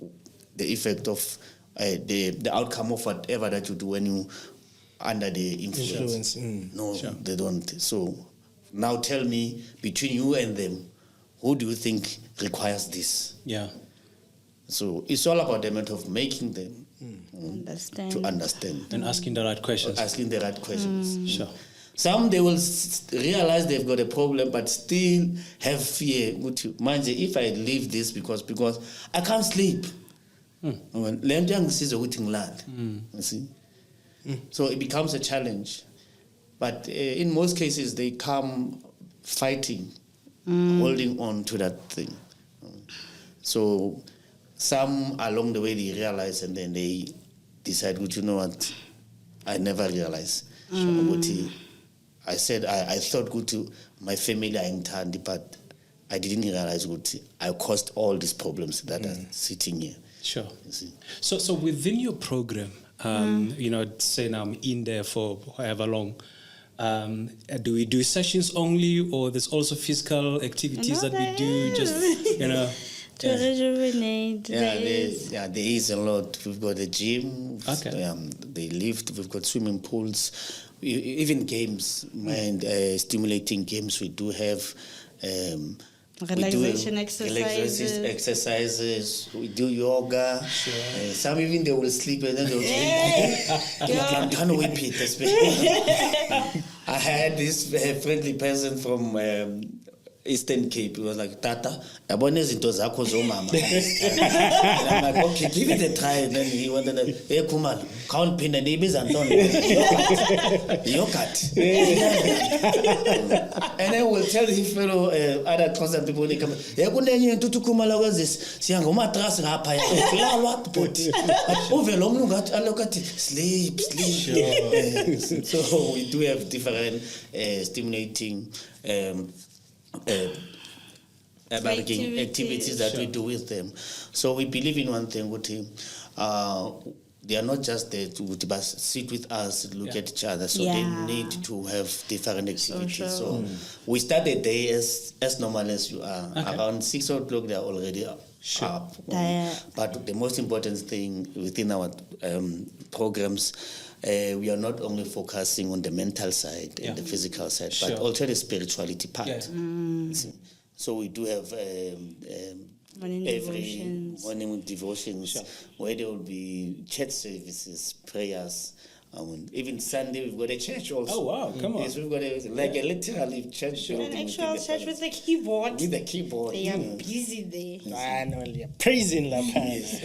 the effect of the outcome of whatever that you do when you under the influence? No, Sure. they don't. So now tell me, between you and them, who do you think requires this? Yeah. So it's all about the matter of making them to understand. And asking the right questions. Asking the right questions. Sure. Some they will realize they've got a problem, but still have fear. Manje, if I leave this because I can't sleep. You see? So it becomes a challenge. But in most cases, they come fighting, holding on to that thing. So some along the way they realize, and then they decide, you know what, I never realized. I said I thought my family are in Tandi, but I didn't realize I caused all these problems that are sitting here. Sure. You see? So within your program, say now I'm in there for however long, do we do sessions only, or there's also physical activities that we do? To rejuvenate. There is a lot. We've got a gym. Okay. They lift. We've got swimming pools. Even games, stimulating games. We do have Relaxation exercises. We do yoga. Sure. Some even they will sleep and then they'll I can't whip it. I had this friendly person from Eastern Cape. He was like, Tata, yabona izinto zakho zomama. I'm like, okay, give it a try. And then he wanted to, hey Kumal, count pin and ibiza ntoni. Yogurt. And then we'll tell his fellow other concerned people when they come, yeah, kunenye ntutu Kumala was this. Siyango matras ngapha ya. Kulalwa body. Over long look at sleep. So we do have different stimulating activities that we do with them. So we believe in one thing, they are not just there to sit with us, look at each other. So they need to have different activities. So we start the day as normal as you are. Okay. Around 6 o'clock, they are already up. But the most important thing within our programs, we are not only focusing on the mental side and the physical side, but also the spirituality part. So we do have every morning devotions where there will be church services, prayers. Even Sunday we've got a church also. Oh wow, come on. Yes, we've got a literally church building. An actual church with the keyboard. With the keyboard. They are busy there. Finally, praising La Paz.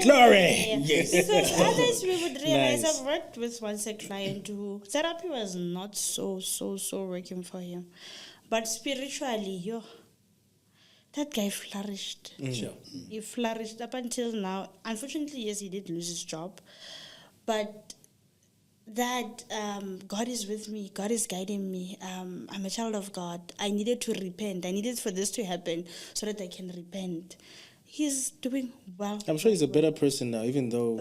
Glory! Yes. So others we would realize, I've worked with once a client who therapy was not so working for him. But spiritually, that guy flourished. Sure. He flourished up until now. Unfortunately, yes, he did lose his job. But that God is with me. God is guiding me. I'm a child of God. I needed to repent. I needed for this to happen so that I can repent. He's doing well. I'm sure he's a better person now, even though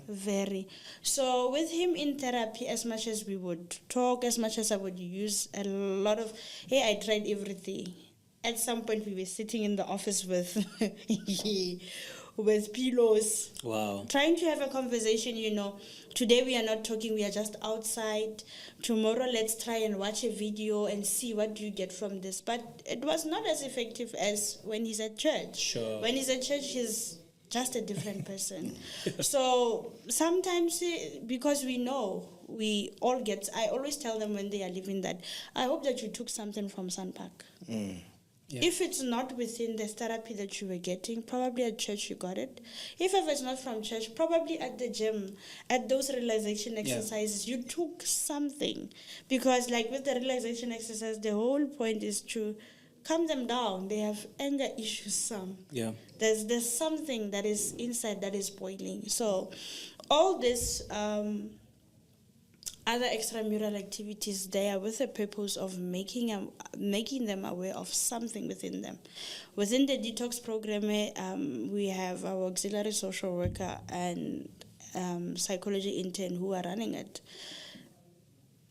very. So with him in therapy, as much as we would talk, as much as I would use a lot of, I tried everything. At some point, we were sitting in the office with pillows. Wow. Trying to have a conversation, Today we are not talking, we are just outside. Tomorrow let's try and watch a video and see what do you get from this. But it was not as effective as when he's at church. Sure. When he's at church, he's just a different person. So sometimes, because we know, we all get, I always tell them when they are leaving that, I hope that you took something from SANPARK. Yeah. If it's not within the therapy that you were getting, probably at church you got it. If ever it's not from church, probably at the gym, at those realization exercises, you took something. Because like with the realization exercise, the whole point is to calm them down. They have anger issues, some. Yeah. There's something that is inside that is boiling. So all this other extramural activities, they are with the purpose of making them aware of something within them. Within the detox program, we have our auxiliary social worker and psychology intern who are running it.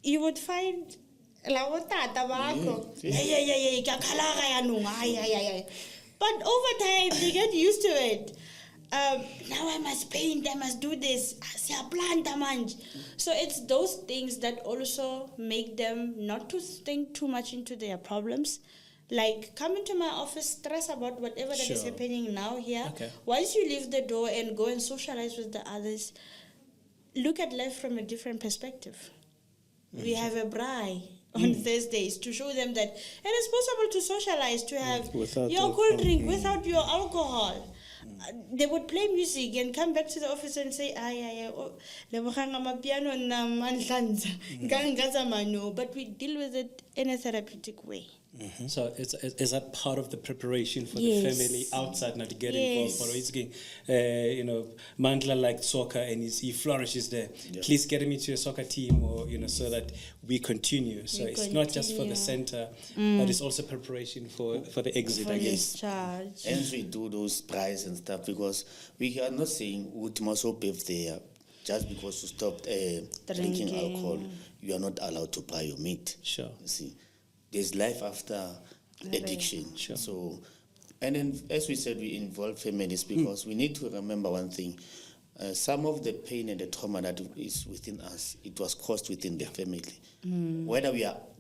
You would find but over time they get used to it. Now I must paint, I must do this. So it's those things that also make them not to think too much into their problems. Like, come into my office, stress about whatever that is happening now here. Okay. Once you leave the door and go and socialize with the others, look at life from a different perspective. We have a braai on Thursdays to show them that it is possible to socialize, to have Without your cold drink, without your alcohol. They would play music and come back to the office and say, but we deal with it in a therapeutic way. So is that part of the preparation for Yes. the family outside now to get Yes. involved? Or it's Mandla liked soccer and he flourishes there. Yeah. Please get him into a soccer team, or so that we continue. So We it's not just for the continue. center, but it's also preparation for the exit, For I guess. discharge. Hence we do those prize and stuff, because we are not saying we must pave there just because you stopped drinking Drinking. alcohol. You are not allowed to buy your meat. Sure. You see, there's life after addiction. Sure. So, and then as we said, we involve families because we need to remember one thing. Some of the pain and the trauma that is within us, it was caused within the family. Whether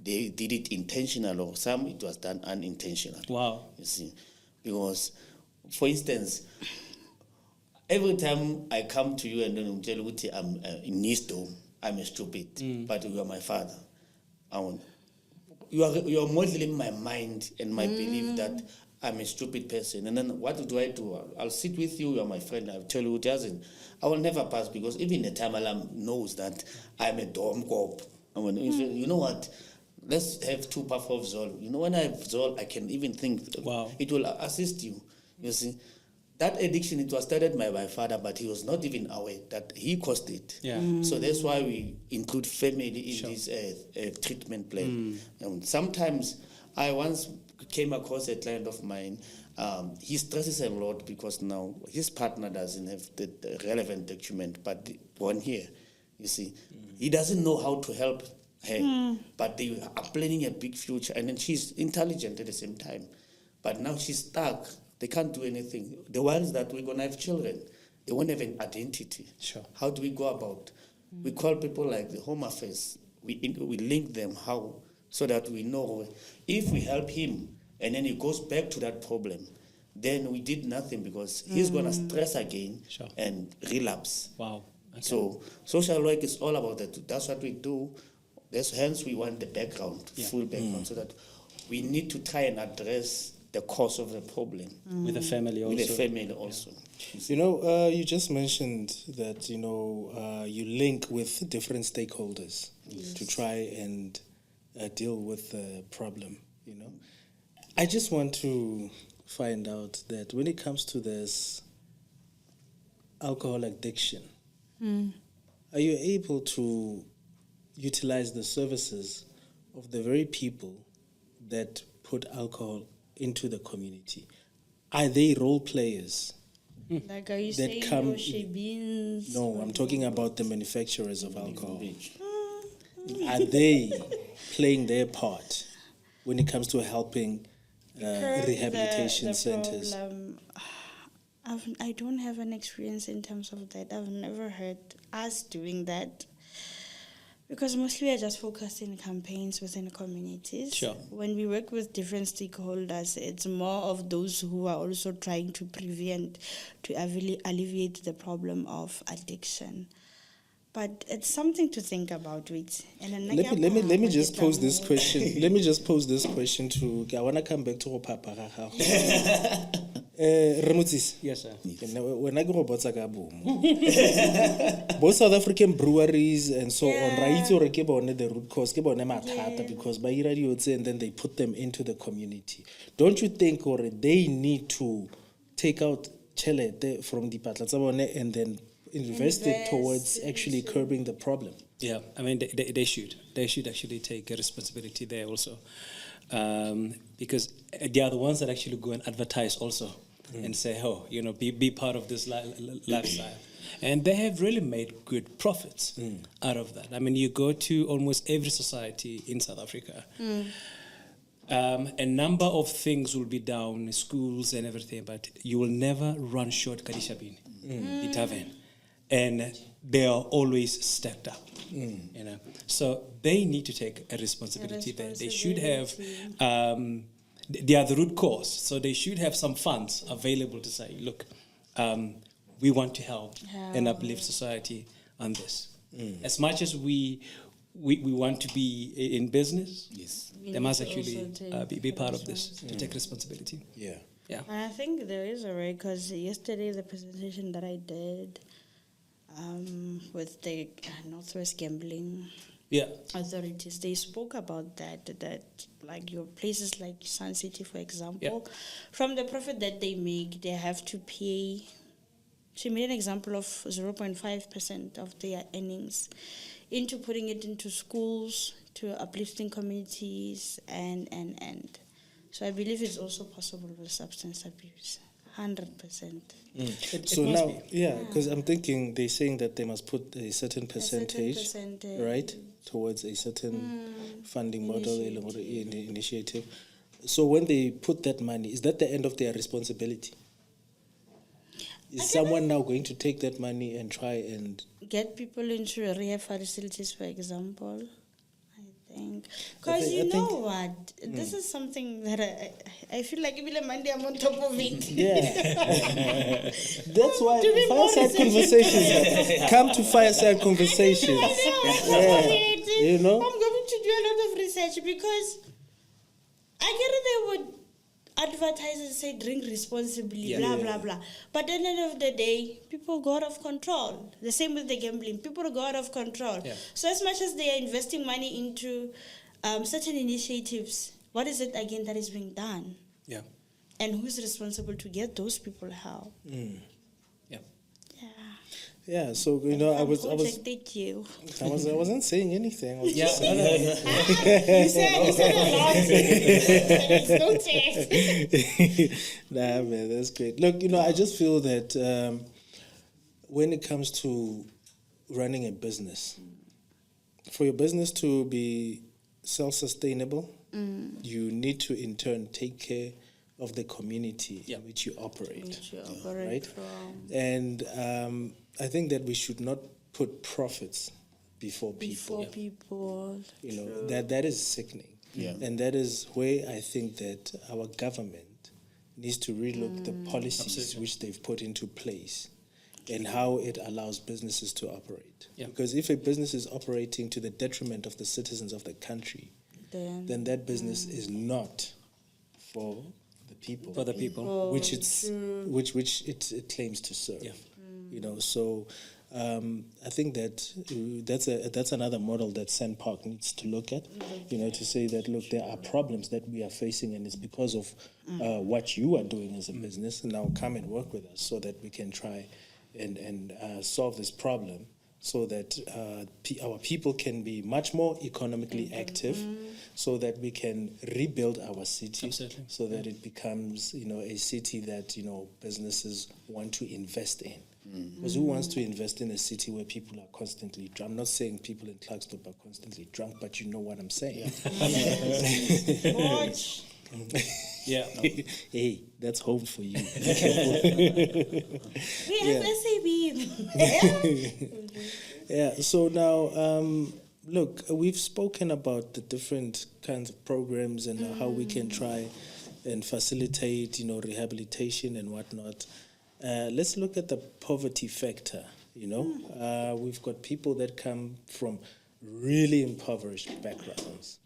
they did it intentional or some it was done unintentional. Wow. You see, because, for instance, every time I come to you and then tell you I'm in Nisto, I'm stupid, but you are my father. You are modeling my mind and my belief that I'm a stupid person. And then what do? I'll sit with you, you're my friend, I'll tell you it doesn't. I will never pass, because even the time alarm knows that I'm a dumb cop. You know what? Let's have 2 puffs of Zol. When I have Zol, I can even think. Wow. It will assist you. You see, that addiction, it was started by my father, but he was not even aware that he caused it. Yeah. So that's why we include family in this treatment plan. Sometimes I once came across a client of mine. He stresses a lot because now his partner doesn't have the relevant document, but born here, you see. He doesn't know how to help her, but they are planning a big future, and then she's intelligent at the same time. But now she's stuck. They can't do anything. The ones that we're going to have children, they won't have an identity. Sure. How do we go about? We call people like the Home Affairs. We link them so that we know if we help him and then he goes back to that problem, then we did nothing, because he's going to stress again and relapse. Wow. Okay. So social work is all about that. That's what we do. Hence we want the background, full background, so that we need to try and address the cause of the problem. With the family also. With the family also. You just mentioned that, you link with different stakeholders to try and deal with the problem, I just want to find out that when it comes to this alcohol addiction, are you able to utilize the services of the very people that put alcohol into the community? Are they role players? Like, are you that saying come- Yoshi Beans? No, I'm talking about the manufacturers of alcohol. Are they playing their part when it comes to helping rehabilitation the centers? problem, I don't have an experience in terms of that. I've never heard us doing that. Because mostly we are just focused in campaigns within communities. Sure. When we work with different stakeholders, it's more of those who are also trying to prevent, to alleviate the problem of addiction. But it's something to think about with. And Let me just pose this question. Let me just pose this question to. I want to come back to Papa. Remutzis. Yes, sir. When I go about both South African breweries and so on, right? Or the root cause, because by and then they put them into the community. Don't you think, or they need to take out chele from the patlatsabone and then invest it towards actually curbing the problem? Yeah, I mean, they should. They should actually take a responsibility there also. Because they are the ones that actually go and advertise also and say, oh, be part of this lifestyle. And they have really made good profits out of that. I mean, you go to almost every society in South Africa. A number of things will be down, schools and everything, but you will never run short Kadishabini, the tavern. And they are always stacked up, So they need to take a responsibility there. They should have, they are the root cause, so they should have some funds available to say, look, we want to help and uplift society on this. As much as we want to be in business, they must actually be part of this, to take responsibility. Yeah. And I think there is a way, because yesterday the presentation that I did with the Northwest Gambling authorities, they spoke about that like your places like Sun City, for example, from the profit that they make, they have to pay. She made an example of 0.5% of their earnings into putting it into schools, to uplifting communities, and. So I believe it's also possible with substance abuse. 100%. So now, because I'm thinking they're saying that they must put a certain percentage, right, towards a certain funding model initiative. So when they put that money, is that the end of their responsibility? Is someone now going to take that money and try and get people into rehab facilities, for example? Because what? This is something that I feel like every Monday I'm on top of it. Yeah. That's why Fyrsyd Conversations. Come to Fyrsyd Conversations. I'm going to do a lot of research, because I get it, they would advertise and say drink responsibly, blah, blah. But at the end of the day, people go out of control. The same with the gambling. People go out of control. Yeah. So as much as they are investing money into certain initiatives, what is it again that is being done? Yeah. And who's responsible to get those people help? Yeah, so I wasn't saying anything. I was just saying. You said a lot. Nah, man, that's great. Look, I just feel that when it comes to running a business, for your business to be self-sustainable, you need to in turn take care of the community in which you operate. Right? From. And I think that we should not put profits before people. That is sickening. Yeah. And that is where I think that our government needs to relook the policies which they've put into place and how it allows businesses to operate. Yeah. Because if a business is operating to the detriment of the citizens of the country, then that business is not for the people. For the people. Which it claims to serve. Yeah. So I think that that's another model that SANPARK needs to look at, to say that, look, there are problems that we are facing, and it's because of what you are doing as a business, and now come and work with us so that we can try and solve this problem, so that our people can be much more economically active, so that we can rebuild our city. Absolutely. So that it becomes, a city that, businesses want to invest in. Because who wants to invest in a city where people are constantly drunk? I'm not saying people in Klerksdorp are constantly drunk, but you know what I'm saying. Watch. Yeah. No. Hey, that's home for you. We have SAB. Yeah, so now, look, we've spoken about the different kinds of programs and how we can try and facilitate, rehabilitation and whatnot. Let's look at the poverty factor You know, we've got people that come from really impoverished backgrounds,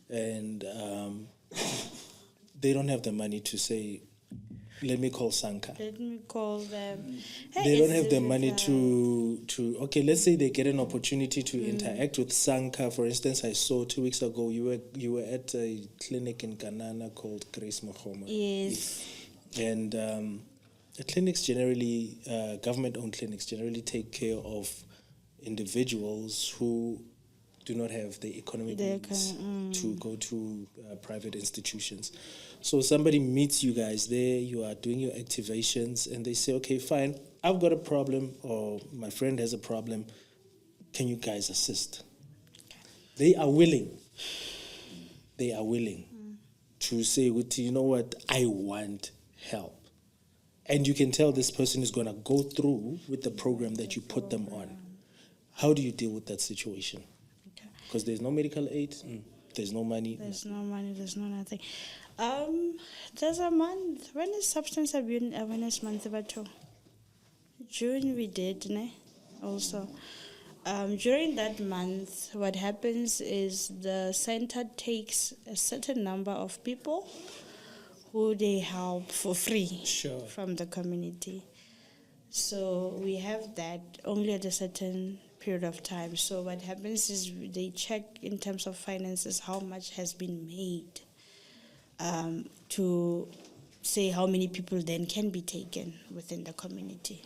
and they don't have the money to say, let me call SANCA. Let me call them. They don't have the money to okay, let's say they get an opportunity to interact with SANCA. For instance, I saw 2 weeks ago you were at a clinic in Kanana called Grace Mahoma. Yes. And the clinics generally, government-owned clinics generally take care of individuals who do not have the economic means to go to private institutions. So somebody meets you guys there, you are doing your activations, and they say, okay, fine, I've got a problem, or my friend has a problem, can you guys assist? They are willing. They are willing to say, you know what, I want help. And you can tell this person is going to go through with the program that you put them on. How do you deal with that situation? Because there's no medical aid, there's no money. There's no money, there's no nothing. There's a month. When is Substance Abuse Awareness Month about? June we did, ne? Also. During that month, what happens is the center takes a certain number of people who they help for free from the community. So we have that only at a certain period of time. So what happens is they check in terms of finances how much has been made to say how many people then can be taken within the community.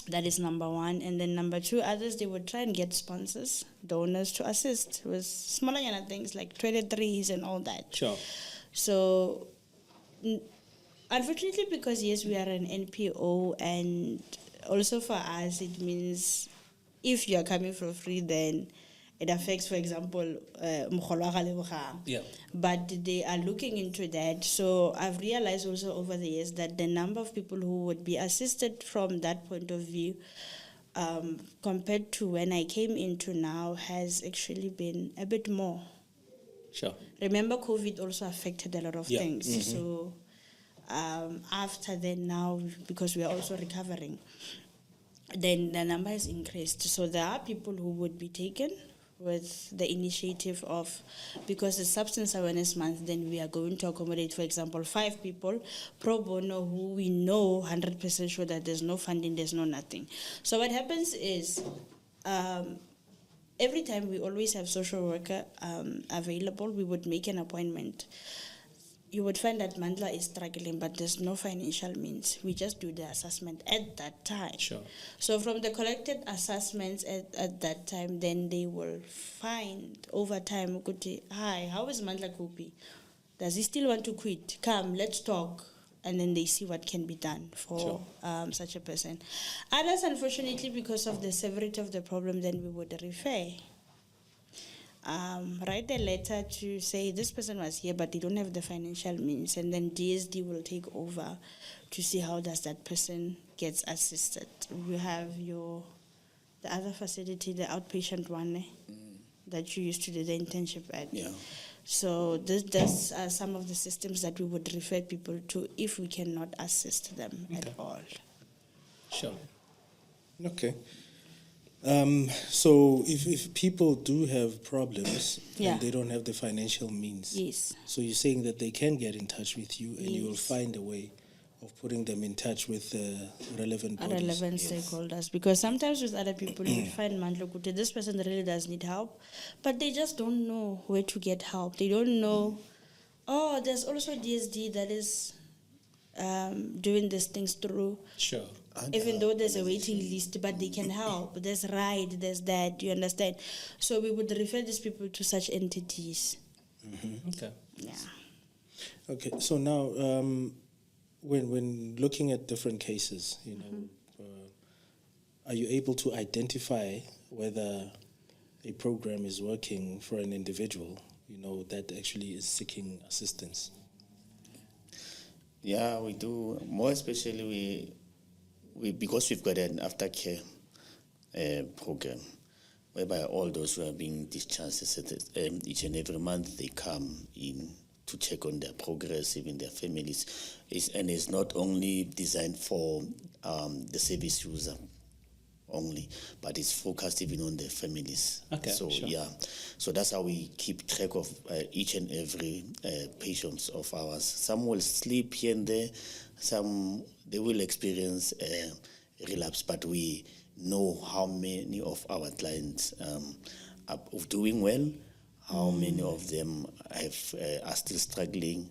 That is number one. And then number two, others, they would try and get sponsors, donors to assist with smaller things like toiletries and all that. Sure. So, unfortunately, because yes, we are an NPO, and also for us, it means if you are coming for free, then it affects, for example, yeah. But they are looking into that. So I've realized also over the years that the number of people who would be assisted from that point of view, compared to when I came into now, has actually been a bit more. Sure. Remember, COVID also affected a lot of things. So after then, now, because we are also recovering, then the number has increased. So there are people who would be taken with the initiative of, because it's Substance Awareness Month, then we are going to accommodate, for example, 5 people pro bono who we know 100% sure that there's no funding, there's no nothing. So what happens is, every time we always have social worker available, we would make an appointment. You would find that Mandla is struggling, but there's no financial means. We just do the assessment at that time. Sure. So from the collected assessments at that time, then they will find over time, hi, how is Mandla coping? Does he still want to quit? Come, let's talk. And then they see what can be done for such a person. Others, unfortunately, because of the severity of the problem, then we would refer. Write a letter to say this person was here, but they don't have the financial means, and then DSD will take over to see how does that person gets assisted. We have the other facility, the outpatient one, that you used to do the internship at. Yeah. So these are some of the systems that we would refer people to if we cannot assist them at all. Sure. Okay. So if people do have problems and they don't have the financial means, yes. So you're saying that they can get in touch with you, and Yes. you will find a way of putting them in touch with relevant bodies. Relevant stakeholders, because sometimes with other people you would find Mandla, this person really does need help, but they just don't know where to get help. They don't know, there's also DSD that is doing these things through. Sure. Even though there's a waiting list, but they can help. There's RIDE, there's that, you understand? So we would refer these people to such entities. Okay. Yeah. Okay, so now when looking at different cases, are you able to identify whether a program is working for an individual, that actually is seeking assistance? Yeah, we do. More especially we because we've got an aftercare program whereby all those who are being discharged each and every month, they come in to check on their progress, even their families. And it's not only designed for the service user, only, but it's focused even on the families. Okay, so sure. yeah, so that's how we keep track of each and every patients of ours. Some will sleep here and there, some they will experience relapse, but we know how many of our clients are doing well, how many of them are still struggling,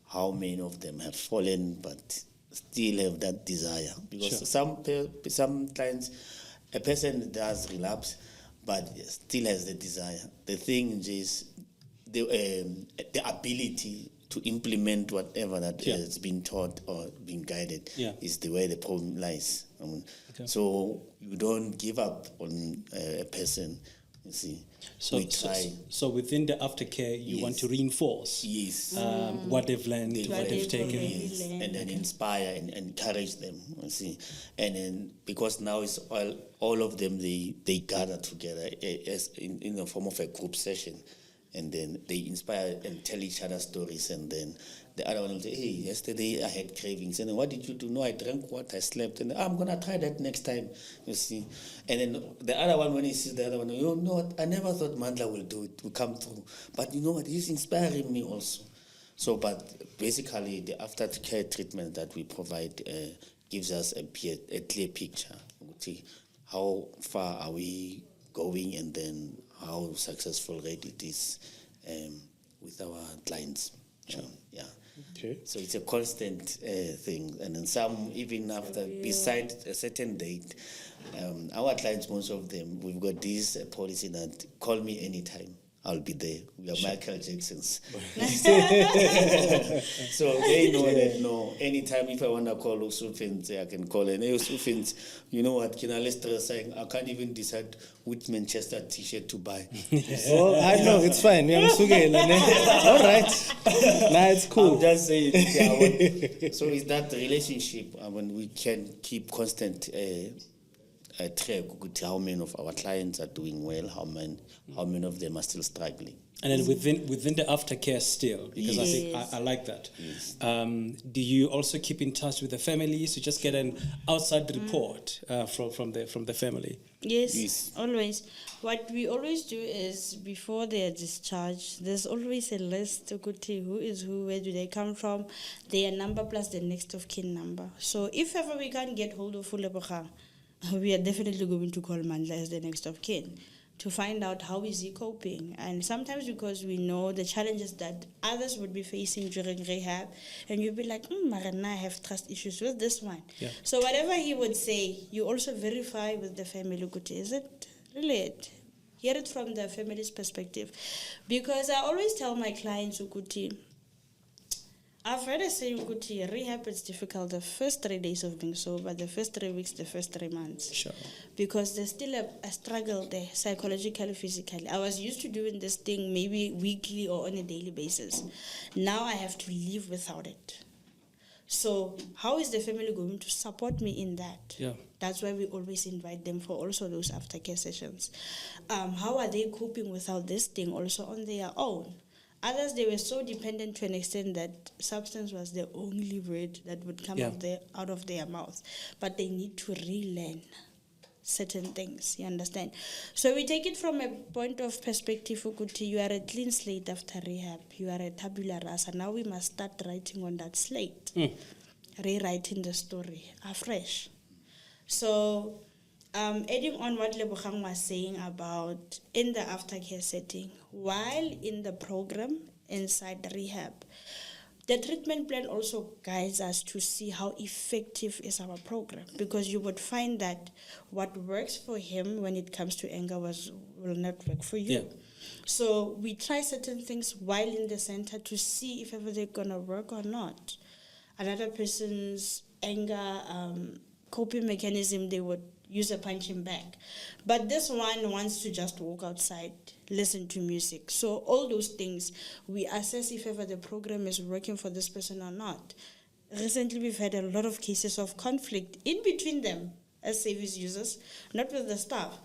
how many of them have fallen but still have that desire. Because some clients, a person does relapse but still has the desire. The thing is the ability to implement whatever that has been taught or been guided is the way the problem lies. So you don't give up on a person, you see. So, we try. So within the aftercare, you want to reinforce what they've learned, what they've taken. And then inspire and encourage them, you see. And then because now it's all of them, they gather together as in the form of a group session. And then they inspire and tell each other stories. And then the other one will say, hey, yesterday I had cravings. And then what did you do? No, I drank water, I slept. And I'm going to try that next time, you see. And then the other one, when he sees the other one, you know what? I never thought Mandla will do it, will come through. But you know what? He's inspiring me also. So, but basically, the aftercare treatment that we provide gives us a clear picture. How far are we going, and then how successful rate it is with our clients. Okay. So it's a constant thing. And then some, even after, beside a certain date, our clients, most of them, we've got this policy that call me anytime. I'll be there. We are Michael Jacksons. So they know that, no, anytime if I want to call Usufins, I can call. And hey, Usufins, you know what, Kinalestra is saying, I can't even decide which Manchester t-shirt to buy. Oh, I know, it's fine. All right. Nah, it's cool. I'm just saying. So it's that relationship when we can keep constant track with how many of our clients are doing well, how many of them are still struggling. And then within the aftercare still, because I think I like that. Yes. Do you also keep in touch with the families to just get an outside report from the family? Yes, always. What we always do is before they are discharged, there's always a list to who is who, where do they come from, their number plus the next of kin number. So if ever we can't get hold of Fulebokang, we are definitely going to call Mandla as the next of kin to find out how is he coping. And sometimes because we know the challenges that others would be facing during rehab, and you'll be like, Marana, I have trust issues with this one. Yeah. So whatever he would say, you also verify with the family, is it really it? Hear it from the family's perspective. Because I always tell my clients, I've heard a saying, rehab is difficult the first 3 days of being sober, the first 3 weeks, the first 3 months. Sure. Because there's still a struggle there, psychologically, physically. I was used to doing this thing maybe weekly or on a daily basis. Now I have to live without it. So how is the family going to support me in that? Yeah. That's why we always invite them for also those aftercare sessions. How are they coping without this thing also on their own? Others, they were so dependent to an extent that substance was the only word that would come out of their mouth. But they need to relearn certain things, you understand? So we take it from a point of perspective, you are a clean slate after rehab. You are a tabula rasa. Now we must start writing on that slate, rewriting the story afresh. So adding on what Lebogang was saying about in the aftercare setting, while in the program inside the rehab, the treatment plan also guides us to see how effective is our program, because you would find that what works for him when it comes to anger will not work for you. Yeah. So we try certain things while in the center to see if ever they're going to work or not. Another person's anger coping mechanism, they would use a punching bag. But this one wants to just walk outside, listen to music. So all those things, we assess if ever the program is working for this person or not. Recently, we've had a lot of cases of conflict in between them as service users, not with the staff.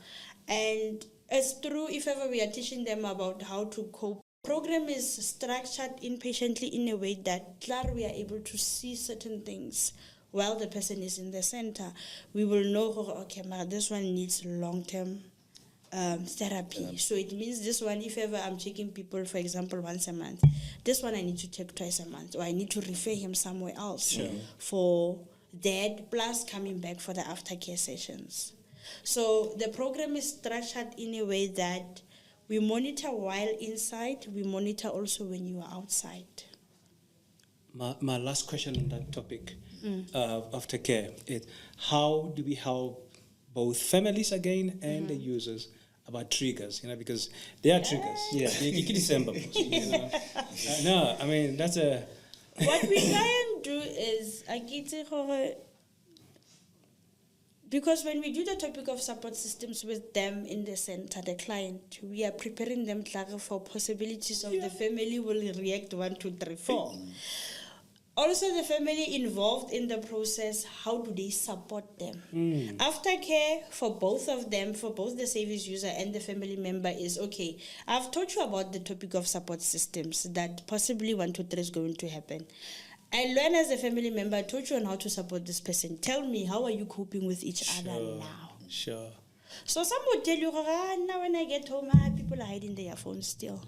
And it's true if ever we are teaching them about how to cope. Program is structured inpatiently in a way that we are able to see certain things while the person is in the center, we will know, okay, this one needs long-term therapy. So it means this one, if ever I'm checking people, for example, once a month, this one I need to check twice a month, or I need to refer him somewhere else for that, plus coming back for the aftercare sessions. So the program is structured in a way that we monitor while inside, we monitor also when you are outside. My last question on that topic of aftercare is, how do we help both families again and the users about triggers? because there are triggers. Yeah. December. No, I mean, that's a... What we try and do is, because when we do the topic of support systems with them in the center, the client, we are preparing them for possibilities of the family will react 1, 2, 3, 4. Also, the family involved in the process, how do they support them? Aftercare for both of them, for both the service user and the family member is, okay, I've taught you about the topic of support systems, that possibly 1, 2, 3 is going to happen. I learned as a family member, I taught you on how to support this person. Tell me, how are you coping with each other now? Sure. So some would tell you, now when I get home, people are hiding their phones still.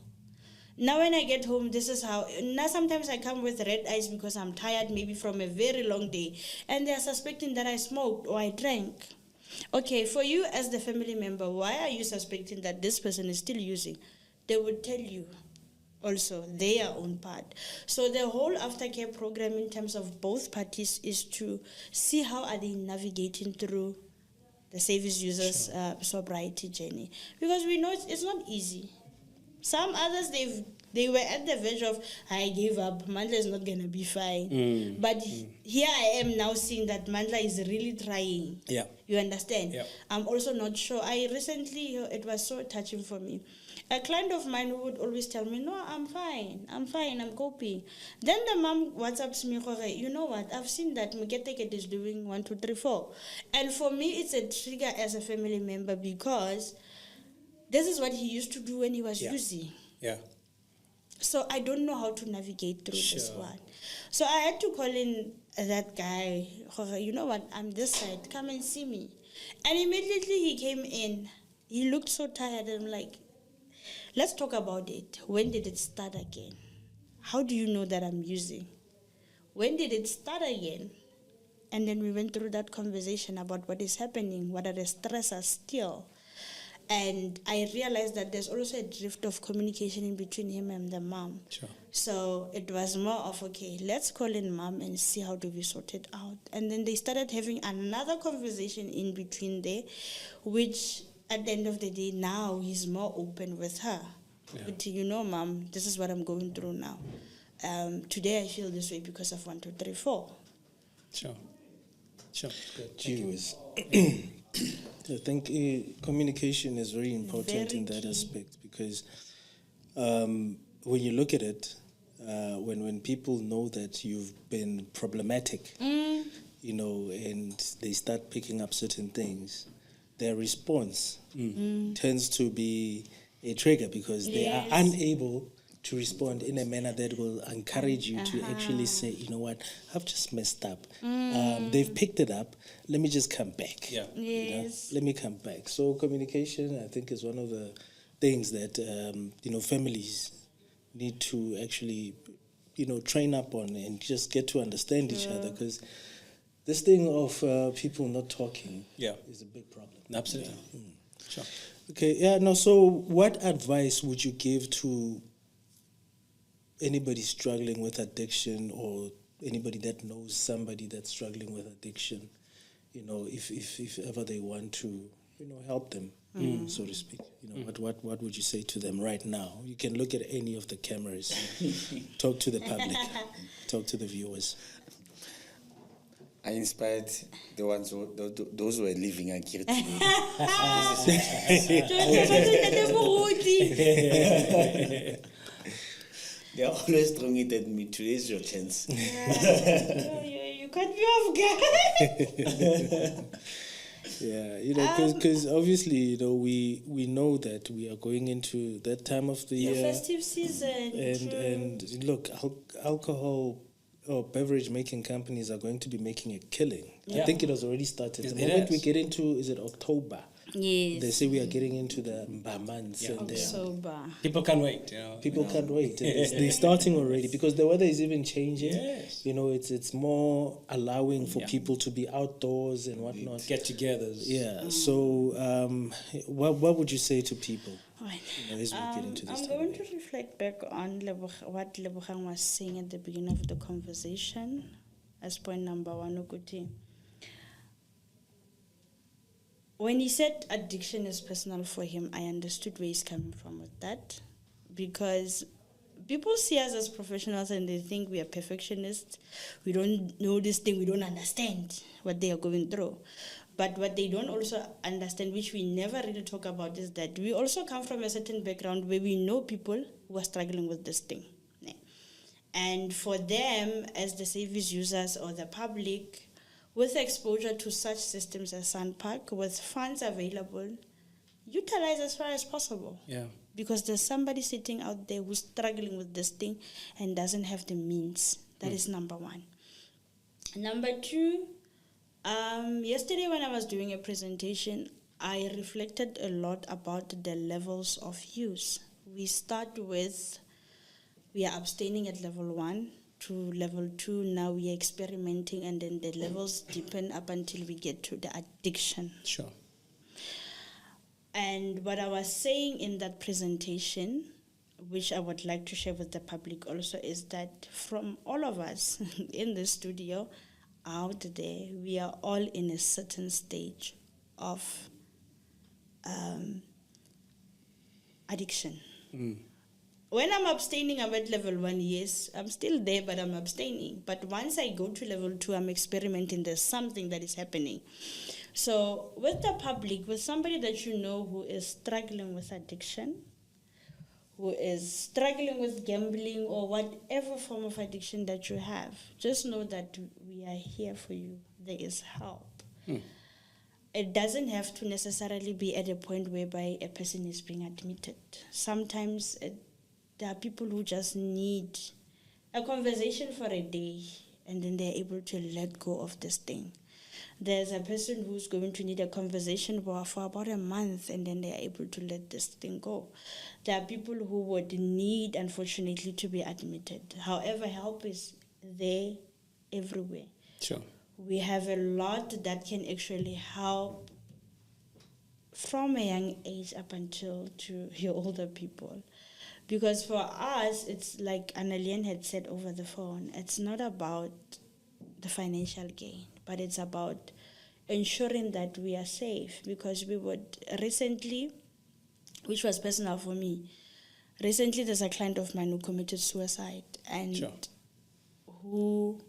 Now when I get home, this is how... Now sometimes I come with red eyes because I'm tired, maybe from a very long day, and they are suspecting that I smoked or I drank. Okay, for you as the family member, why are you suspecting that this person is still using? They would tell you also their own part. So the whole aftercare program in terms of both parties is to see how are they navigating through the service users' sobriety journey. Because we know it's not easy. Some others, they were at the verge of, I gave up, Mandla is not going to be fine. But here I am now seeing that Mandla is really trying. Yeah. You understand? Yeah. I'm also not sure. I recently, it was so touching for me. A client of mine who would always tell me, no, I'm fine, I'm coping. Then the mom WhatsApps me, you know what, I've seen that Muketeket is doing 1, 2, 3, 4. And for me, it's a trigger as a family member because this is what he used to do when he was using. Yeah. So I don't know how to navigate through this one. So I had to call in that guy, you know what, I'm this side, come and see me. And immediately he came in. He looked so tired, and I'm like, let's talk about it. When did it start again? How do you know that I'm using? When did it start again? And then we went through that conversation about what is happening, what are the stressors still. And I realized that there's also a drift of communication in between him and the mom. Sure. So it was more of, okay, let's call in mom and see how do we sort it out. And then they started having another conversation in between there, which at the end of the day, now he's more open with her. Yeah. But you know, mom, this is what I'm going through now. Today I feel this way because of 1, 2, 3, 4. Sure. Good. I think communication is very important in that aspect, because when you look at it, when people know that you've been problematic, you know, and they start picking up certain things, their response tends to be a trigger, because they are unable to respond in a manner that will encourage you to actually say, you know what, I've just messed up. They've picked it up. Let me just come back. Yeah. Yes. Let me come back. So communication, I think, is one of the things that, families need to actually, train up on and just get to understand each other, because this thing of people not talking is a big problem. Absolutely. Sure. Okay, so what advice would you give to anybody struggling with addiction, or anybody that knows somebody that's struggling with addiction, if ever they want to, help them, so to speak? What would you say to them right now? You can look at any of the cameras, talk to the public, talk to the viewers. I inspired the ones those who are living here today. They are always throwing it at me. Today's your chance. You can't be off guard. Because obviously, we know that we are going into that time of the year, festive season, and look, alcohol or beverage making companies are going to be making a killing. I Yeah. think it has already started. The It moment we has. get into, is it October? Yes. They say we are getting into the months, Yeah. and Sober. People can't wait. people can't wait. They're starting already because the weather is even changing. Yes. It's more allowing for Yeah. people to be outdoors and whatnot. Get-togethers. Yeah. So, what would you say to people? Right. As we get into this I'm time going of to age? reflect back on what Lebogang was saying at the beginning of the conversation as point number one, Ukuti. When he said addiction is personal for him, I understood where he's coming from with that. Because people see us as professionals and they think we are perfectionists. We don't know this thing, we don't understand what they are going through. But what they don't also understand, which we never really talk about, is that we also come from a certain background where we know people who are struggling with this thing. And for them, as the service users or the public, with exposure to such systems as SANPARK, with funds available, utilize as far as possible. Yeah. Because there's somebody sitting out there who's struggling with this thing and doesn't have the means. That is number one. Number two, yesterday when I was doing a presentation, I reflected a lot about the levels of use. We start with, we are abstaining at level 1 to level 2. Now we are experimenting, and then the levels deepen up until we get to the addiction. Sure. And what I was saying in that presentation, which I would like to share with the public also, is that from all of us in the studio, out there, we are all in a certain stage of addiction. When I'm abstaining, I'm at level 1, yes. I'm still there, but I'm abstaining. But once I go to level 2, I'm experimenting. There's something that is happening. So with the public, with somebody that you know who is struggling with addiction, who is struggling with gambling or whatever form of addiction that you have, just know that we are here for you. There is help. It doesn't have to necessarily be at a point whereby a person is being admitted. Sometimes there are people who just need a conversation for a day, and then they're able to let go of this thing. There's a person who's going to need a conversation for about a month, and then they're able to let this thing go. There are people who would need, unfortunately, to be admitted. However, help is there everywhere. Sure. We have a lot that can actually help from a young age up until to your older people. Because for us, it's like Annalien had said over the phone, it's not about the financial gain, but it's about ensuring that we are safe. Because we would recently, which was personal for me, recently there's a client of mine who committed suicide, and Sure. who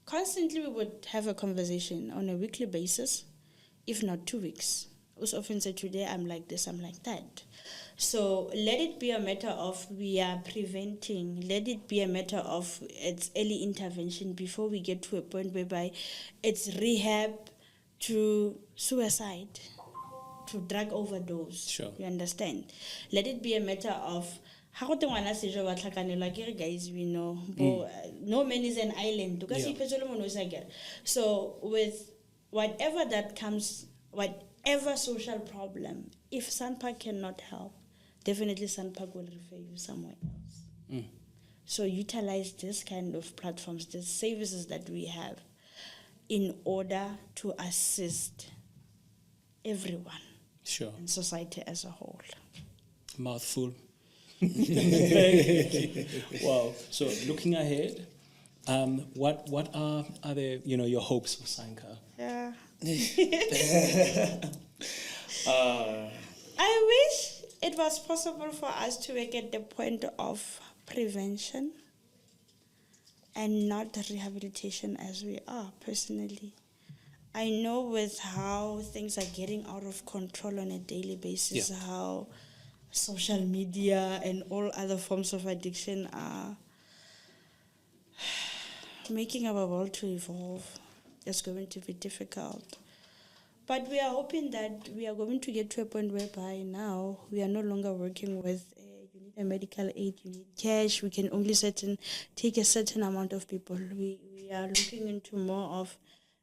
constantly we would have a conversation on a weekly basis, if not 2 weeks. It was often said, today I'm like this, I'm like that. So let it be a matter of we are preventing. Let it be a matter of it's early intervention before we get to a point whereby it's rehab to suicide, to drug overdose. Sure. You understand? Let it be a matter of guys, we know. No man is an island. Yeah. So with whatever that comes, whatever social problem, if SANPARK cannot help, definitely SANPARK will refer you somewhere else. So utilize this kind of platforms, the services that we have, in order to assist everyone Sure. in society as a whole. Mouthful. Wow. So looking ahead, what are the your hopes for SANCA? Yeah. I wish it was possible for us to work at the point of prevention and not rehabilitation as we are personally. I know with how things are getting out of control on a daily basis, Yeah. how social media and all other forms of addiction are making our world to evolve. It's going to be difficult. But we are hoping that we are going to get to a point whereby now we are no longer working with you need a medical aid, you need cash. We can only take a certain amount of people. We are looking into more of,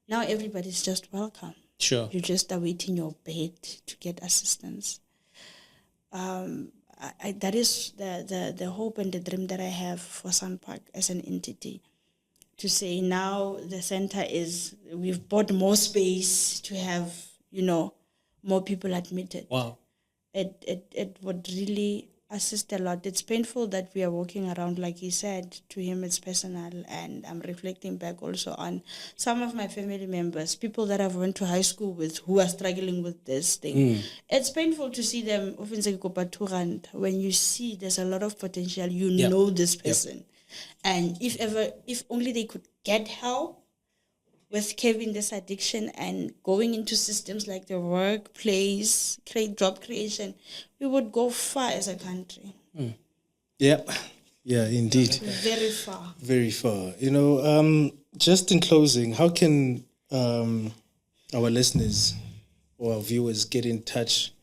now everybody's just welcome. Sure. You're just awaiting your bed to get assistance. That is the hope and the dream that I have for SANPARK as an entity. To say now the center we've bought more space to have, more people admitted. Wow. It would really assist a lot. It's painful that we are walking around, like he said, to him it's personal, and I'm reflecting back also on some of my family members, people that I've went to high school with who are struggling with this thing. It's painful to see them when you see there's a lot of potential, know this person. And if only they could get help with curbing this addiction and going into systems like the workplace, job creation, we would go far as a country. Yeah, indeed. Very far. Very far. Just in closing, how can our listeners or our viewers get in touch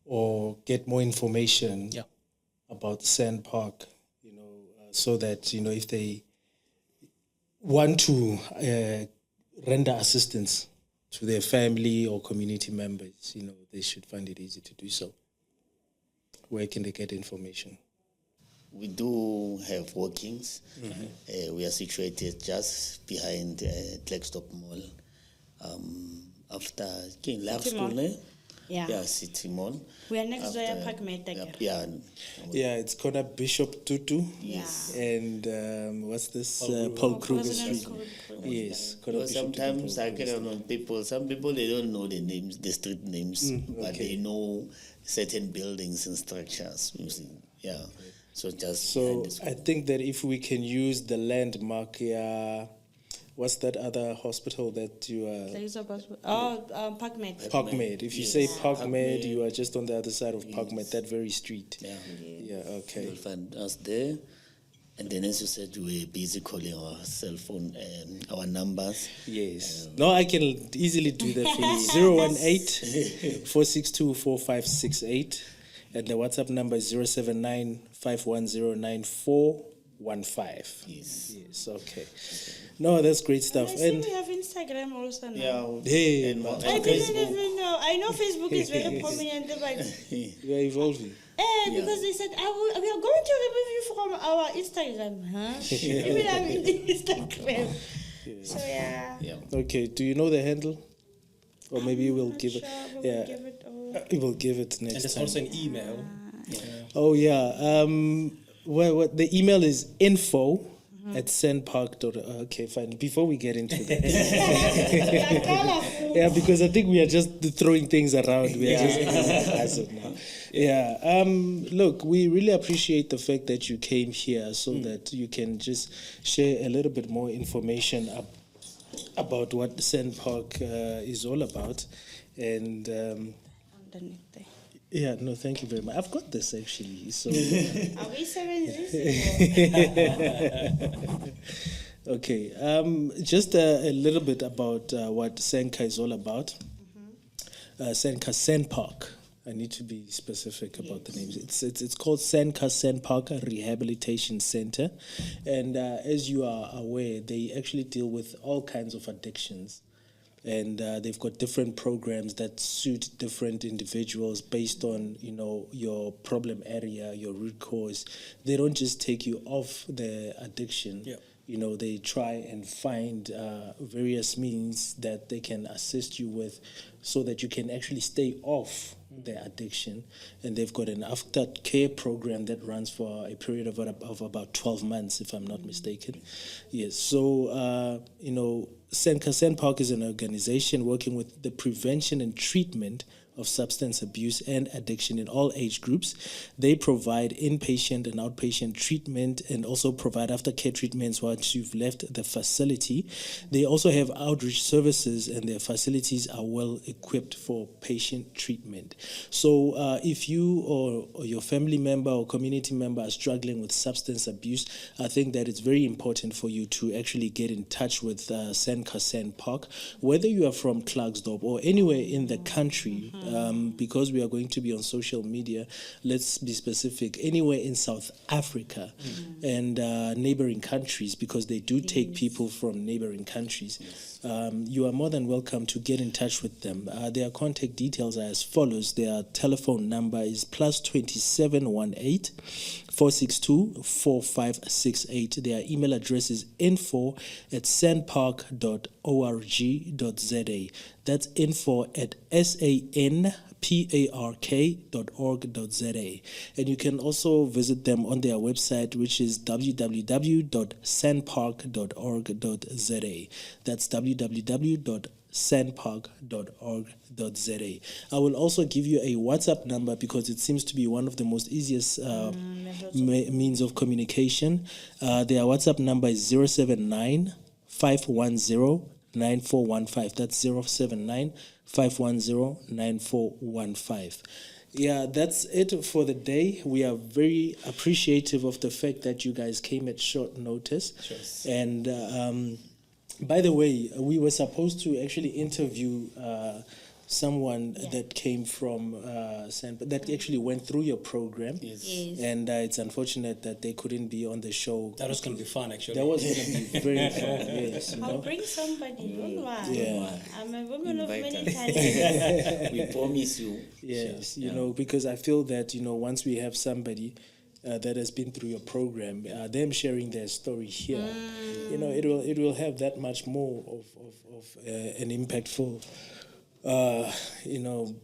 or get more information about SANPARK, so that, if they want to render assistance to their family or community members, they should find it easy to do so. Where can they get information? We do have workings. We are situated just behind Klerksdorp Mall. After Love School, City Mall. We are next to Park Med. Yeah, it's called Bishop Tutu. Yes. And what's this? Paul Kruger Street. Yes. Sometimes I get on people. Some people, they don't know the names, the street names, but they know certain buildings and structures. Yeah. So I think that if we can use the landmark, what's that other hospital that you are? Park Med. Park Med. If you say Park Med, you are just on the other side of Park Med, that very street. Yeah, okay. You'll find us there. And then, as you said, we're busy calling our cell phone and our numbers. Yes. No, I can easily do that for you. 018-462-4568. And the WhatsApp number is 079-510-9415. Yes, okay. No, that's great stuff. And we have Instagram also now. Yeah. Hey, I didn't even know. I know Facebook is very prominent, but we are evolving. Because they said, we are going to remove you from our Instagram. Even I'm in the Instagram. So, Okay, do you know the handle? Or maybe we'll give it. We will give it next time. And there's also an email. Oh, yeah. What the email is info@sanpark. Okay, fine. Before we get into that. Because I think we are just throwing things around. We are just as of now. Look, we really appreciate the fact that you came here so that you can just share a little bit more information about what SANPARK is all about. And thank you very much. I've got this actually. So are we 7 Okay. Just a little bit about what SANCA is all about. SANCA SANPARK. I need to be specific about the names. It's called SANCA SANPARK Rehabilitation Centre, and as you are aware, they actually deal with all kinds of addictions. And they've got different programs that suit different individuals based on, your problem area, your root cause. They don't just take you off the addiction. They try and find various means that they can assist you with so that you can actually stay off the addiction. And they've got an aftercare program that runs for a period of about 12 months, if I'm not mistaken. Yes, so, SANCA SANPARK is an organization working with the prevention and treatment of substance abuse and addiction in all age groups. They provide inpatient and outpatient treatment and also provide aftercare treatments once you've left the facility. They also have outreach services, and their facilities are well equipped for patient treatment. So if you or your family member or community member are struggling with substance abuse, I think that it's very important for you to actually get in touch with SANCA SANPARK. Whether you are from Klerksdorp or anywhere in the country, Because we are going to be on social media, let's be specific, anywhere in South Africa and neighboring countries, because they do take people from neighboring countries. You are more than welcome to get in touch with them. Their contact details are as follows. Their telephone number is +2718 462 4568. Their email address is info@sanpark.org.za. That's info@sanpark.org.za. And you can also visit them on their website, which is www.sanpark.org.za. That's www.sanpark.org.za. I will also give you a WhatsApp number because it seems to be one of the most easiest means of communication. Their WhatsApp number is 079 510 9415. That's 079 510 9415. Yeah, that's it for the day. We are very appreciative of the fact that you guys came at short notice. Sure. And by the way, we were supposed to actually interview someone that came from that actually went through your program. Yes. And it's unfortunate that they couldn't be on the show. That was going to be fun, actually. That was going to be very fun, yes. You I'll know? bring somebody. Don't worry. Yeah. I'm a woman of Invite many us. talents. We promise you. Yes, you know, because I feel that, you know, once we have somebody that has been through your program, them sharing their story here, you know, it will have that much more of an impactful, you know,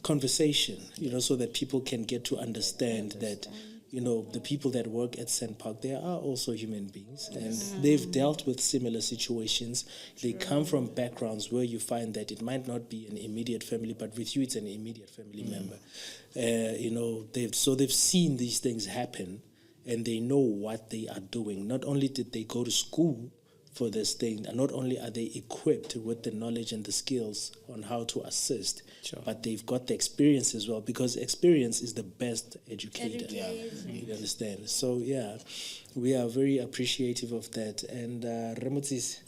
conversation, you know, so that people can get to understand that, you know, the people that work at SANPARK, they are also human beings, and they've dealt with similar situations. They come from backgrounds where you find that it might not be an immediate family, but with you it's an immediate family member. You know, they've seen these things happen, and they know what they are doing. Not only did they go to school for this thing, and not only are they equipped with the knowledge and the skills on how to assist, but they've got the experience as well, because experience is the best educator. You understand? So yeah, we are very appreciative of that. And Ramotsis,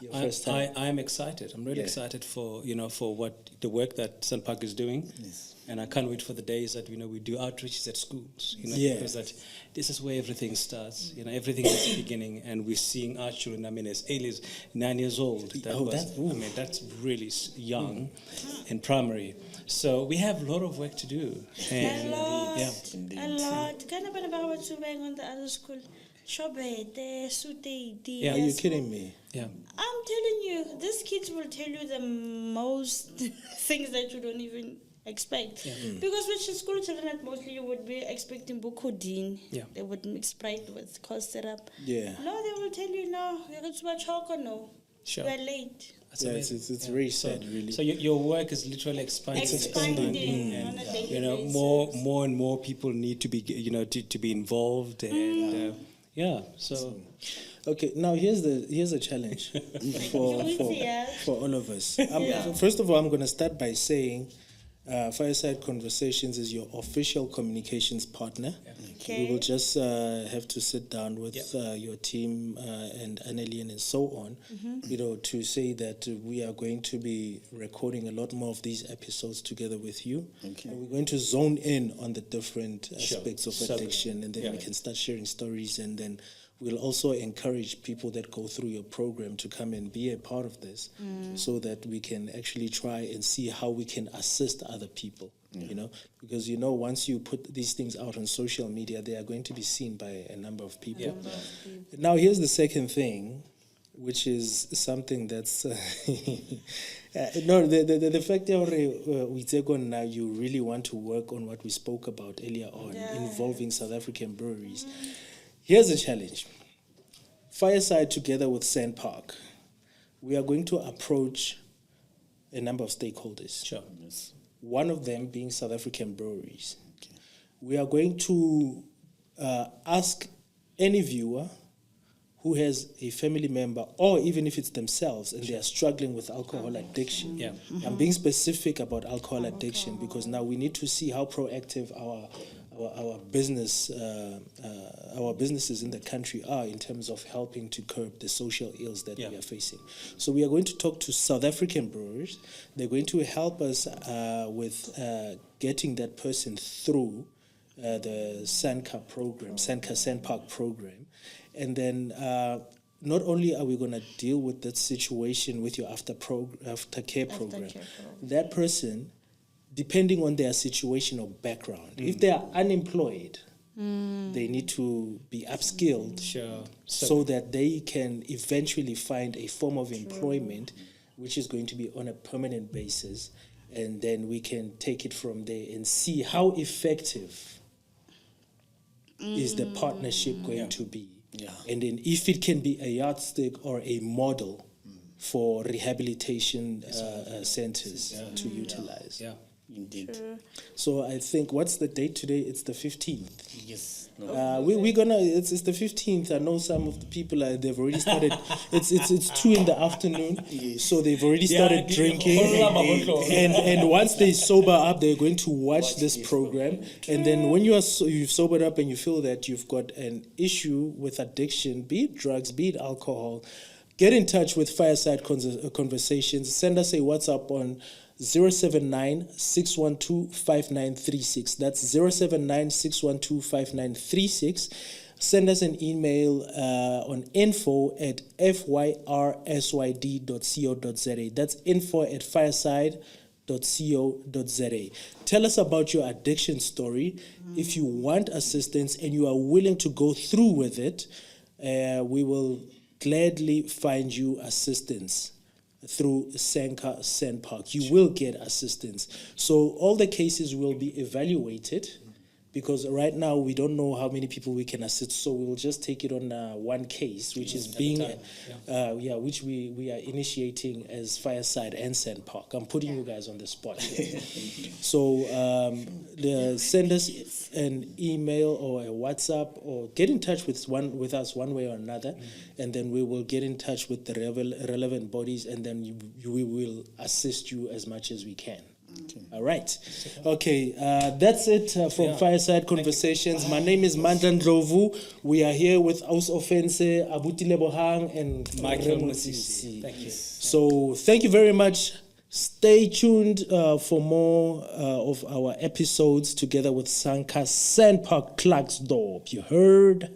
your first time. I am excited. I'm really excited for what the work that SANPARK is doing. Yes. And I can't wait for the days that we do outreaches at schools. Because that this is where everything starts. Everything is the beginning, and we're seeing our children. I mean, as early as 9 years old. That's really young in primary. So we have a lot of work to do. And A lot. Indeed. A lot. Kind of about what you're on the other school. Are you kidding me? Yeah. I'm telling you, these kids will tell you the most things that you don't even expect. Because with school children, mostly you would be expecting bukodin. Yeah. They would mix Sprite with cough syrup. Yeah. No, they will tell you, no, you're going to watch choco, no. Sure. We're late. That's Yeah, amazing. it's very sad, really. So your work is literally expanding. Expanding on a daily basis. More and more people need to be, to be involved, and so. Okay, now here's a challenge for all of us. First of all, I'm going to start by saying Fyrsyd Conversations is your official communications partner. Okay. We will just have to sit down with your team and Annelian and so on, to say that we are going to be recording a lot more of these episodes together with you. Okay. And we're going to zone in on the different aspects of Certainly. addiction, and then we can start sharing stories, and then we'll also encourage people that go through your program to come and be a part of this, so that we can actually try and see how we can assist other people, because once you put these things out on social media, they are going to be seen by a number of people. Now here's the second thing, which is something that's the fact that now you really want to work on what we spoke about earlier on, involving South African breweries. Here's the challenge. Fyrsyd, together with SANPARK, we are going to approach a number of stakeholders. Sure. Yes. One of them being South African breweries. Okay. We are going to ask any viewer who has a family member, or even if it's themselves, and they are struggling with alcohol addiction. Yeah. I'm being specific about alcohol addiction, because now we need to see how proactive our our business, our businesses in the country are in terms of helping to curb the social ills that we are facing. So we are going to talk to South African brewers. They're going to help us with getting that person through the SANCA program, SANCA SANPARK program. And then not only are we going to deal with that situation with your aftercare program, that person, depending on their situation or background, if they are unemployed, they need to be upskilled so that they can eventually find a form of employment which is going to be on a permanent basis. And then we can take it from there and see how effective is the partnership going to be. And then if it can be a yardstick or a model for rehabilitation centers to utilize. Indeed. So I think, what's the date today? It's the 15th. Yes. We're gonna. It's the 15th. I know some of the people they've already started. It's 2 in the afternoon, so they've already started drinking. And once they sober up, they're going to watch this program. And then when you've sobered up and you feel that you've got an issue with addiction, be it drugs, be it alcohol, get in touch with Fyrsyd Conversations. Send us a WhatsApp on 079-612-5936. That's 079-612-5936. Send us an email on info@fyrsyd.co.za. That's info@fyrsyd.co.za. Tell us about your addiction story. If you want assistance and you are willing to go through with it, we will gladly find you assistance through SANCA SANPARK. You will get assistance. So all the cases will be evaluated, because right now we don't know how many people we can assist, so we'll just take it on one case, which is being, which we are initiating as Fyrsyd and SANPARK. I'm putting you guys on the spot here. So send us an email or a WhatsApp, or get in touch with us one way or another, and then we will get in touch with the relevant bodies, and then we will assist you as much as we can. All right. Okay, that's it from Fyrsyd Conversations. My name is Mandla Ndlovu. We are here with Aus Offense, Abutile Bohang, and Michael Musisi. Thank you. So thank you very much. Stay tuned for more of our episodes together with SANCA SANPARK Clarksdorp. You heard?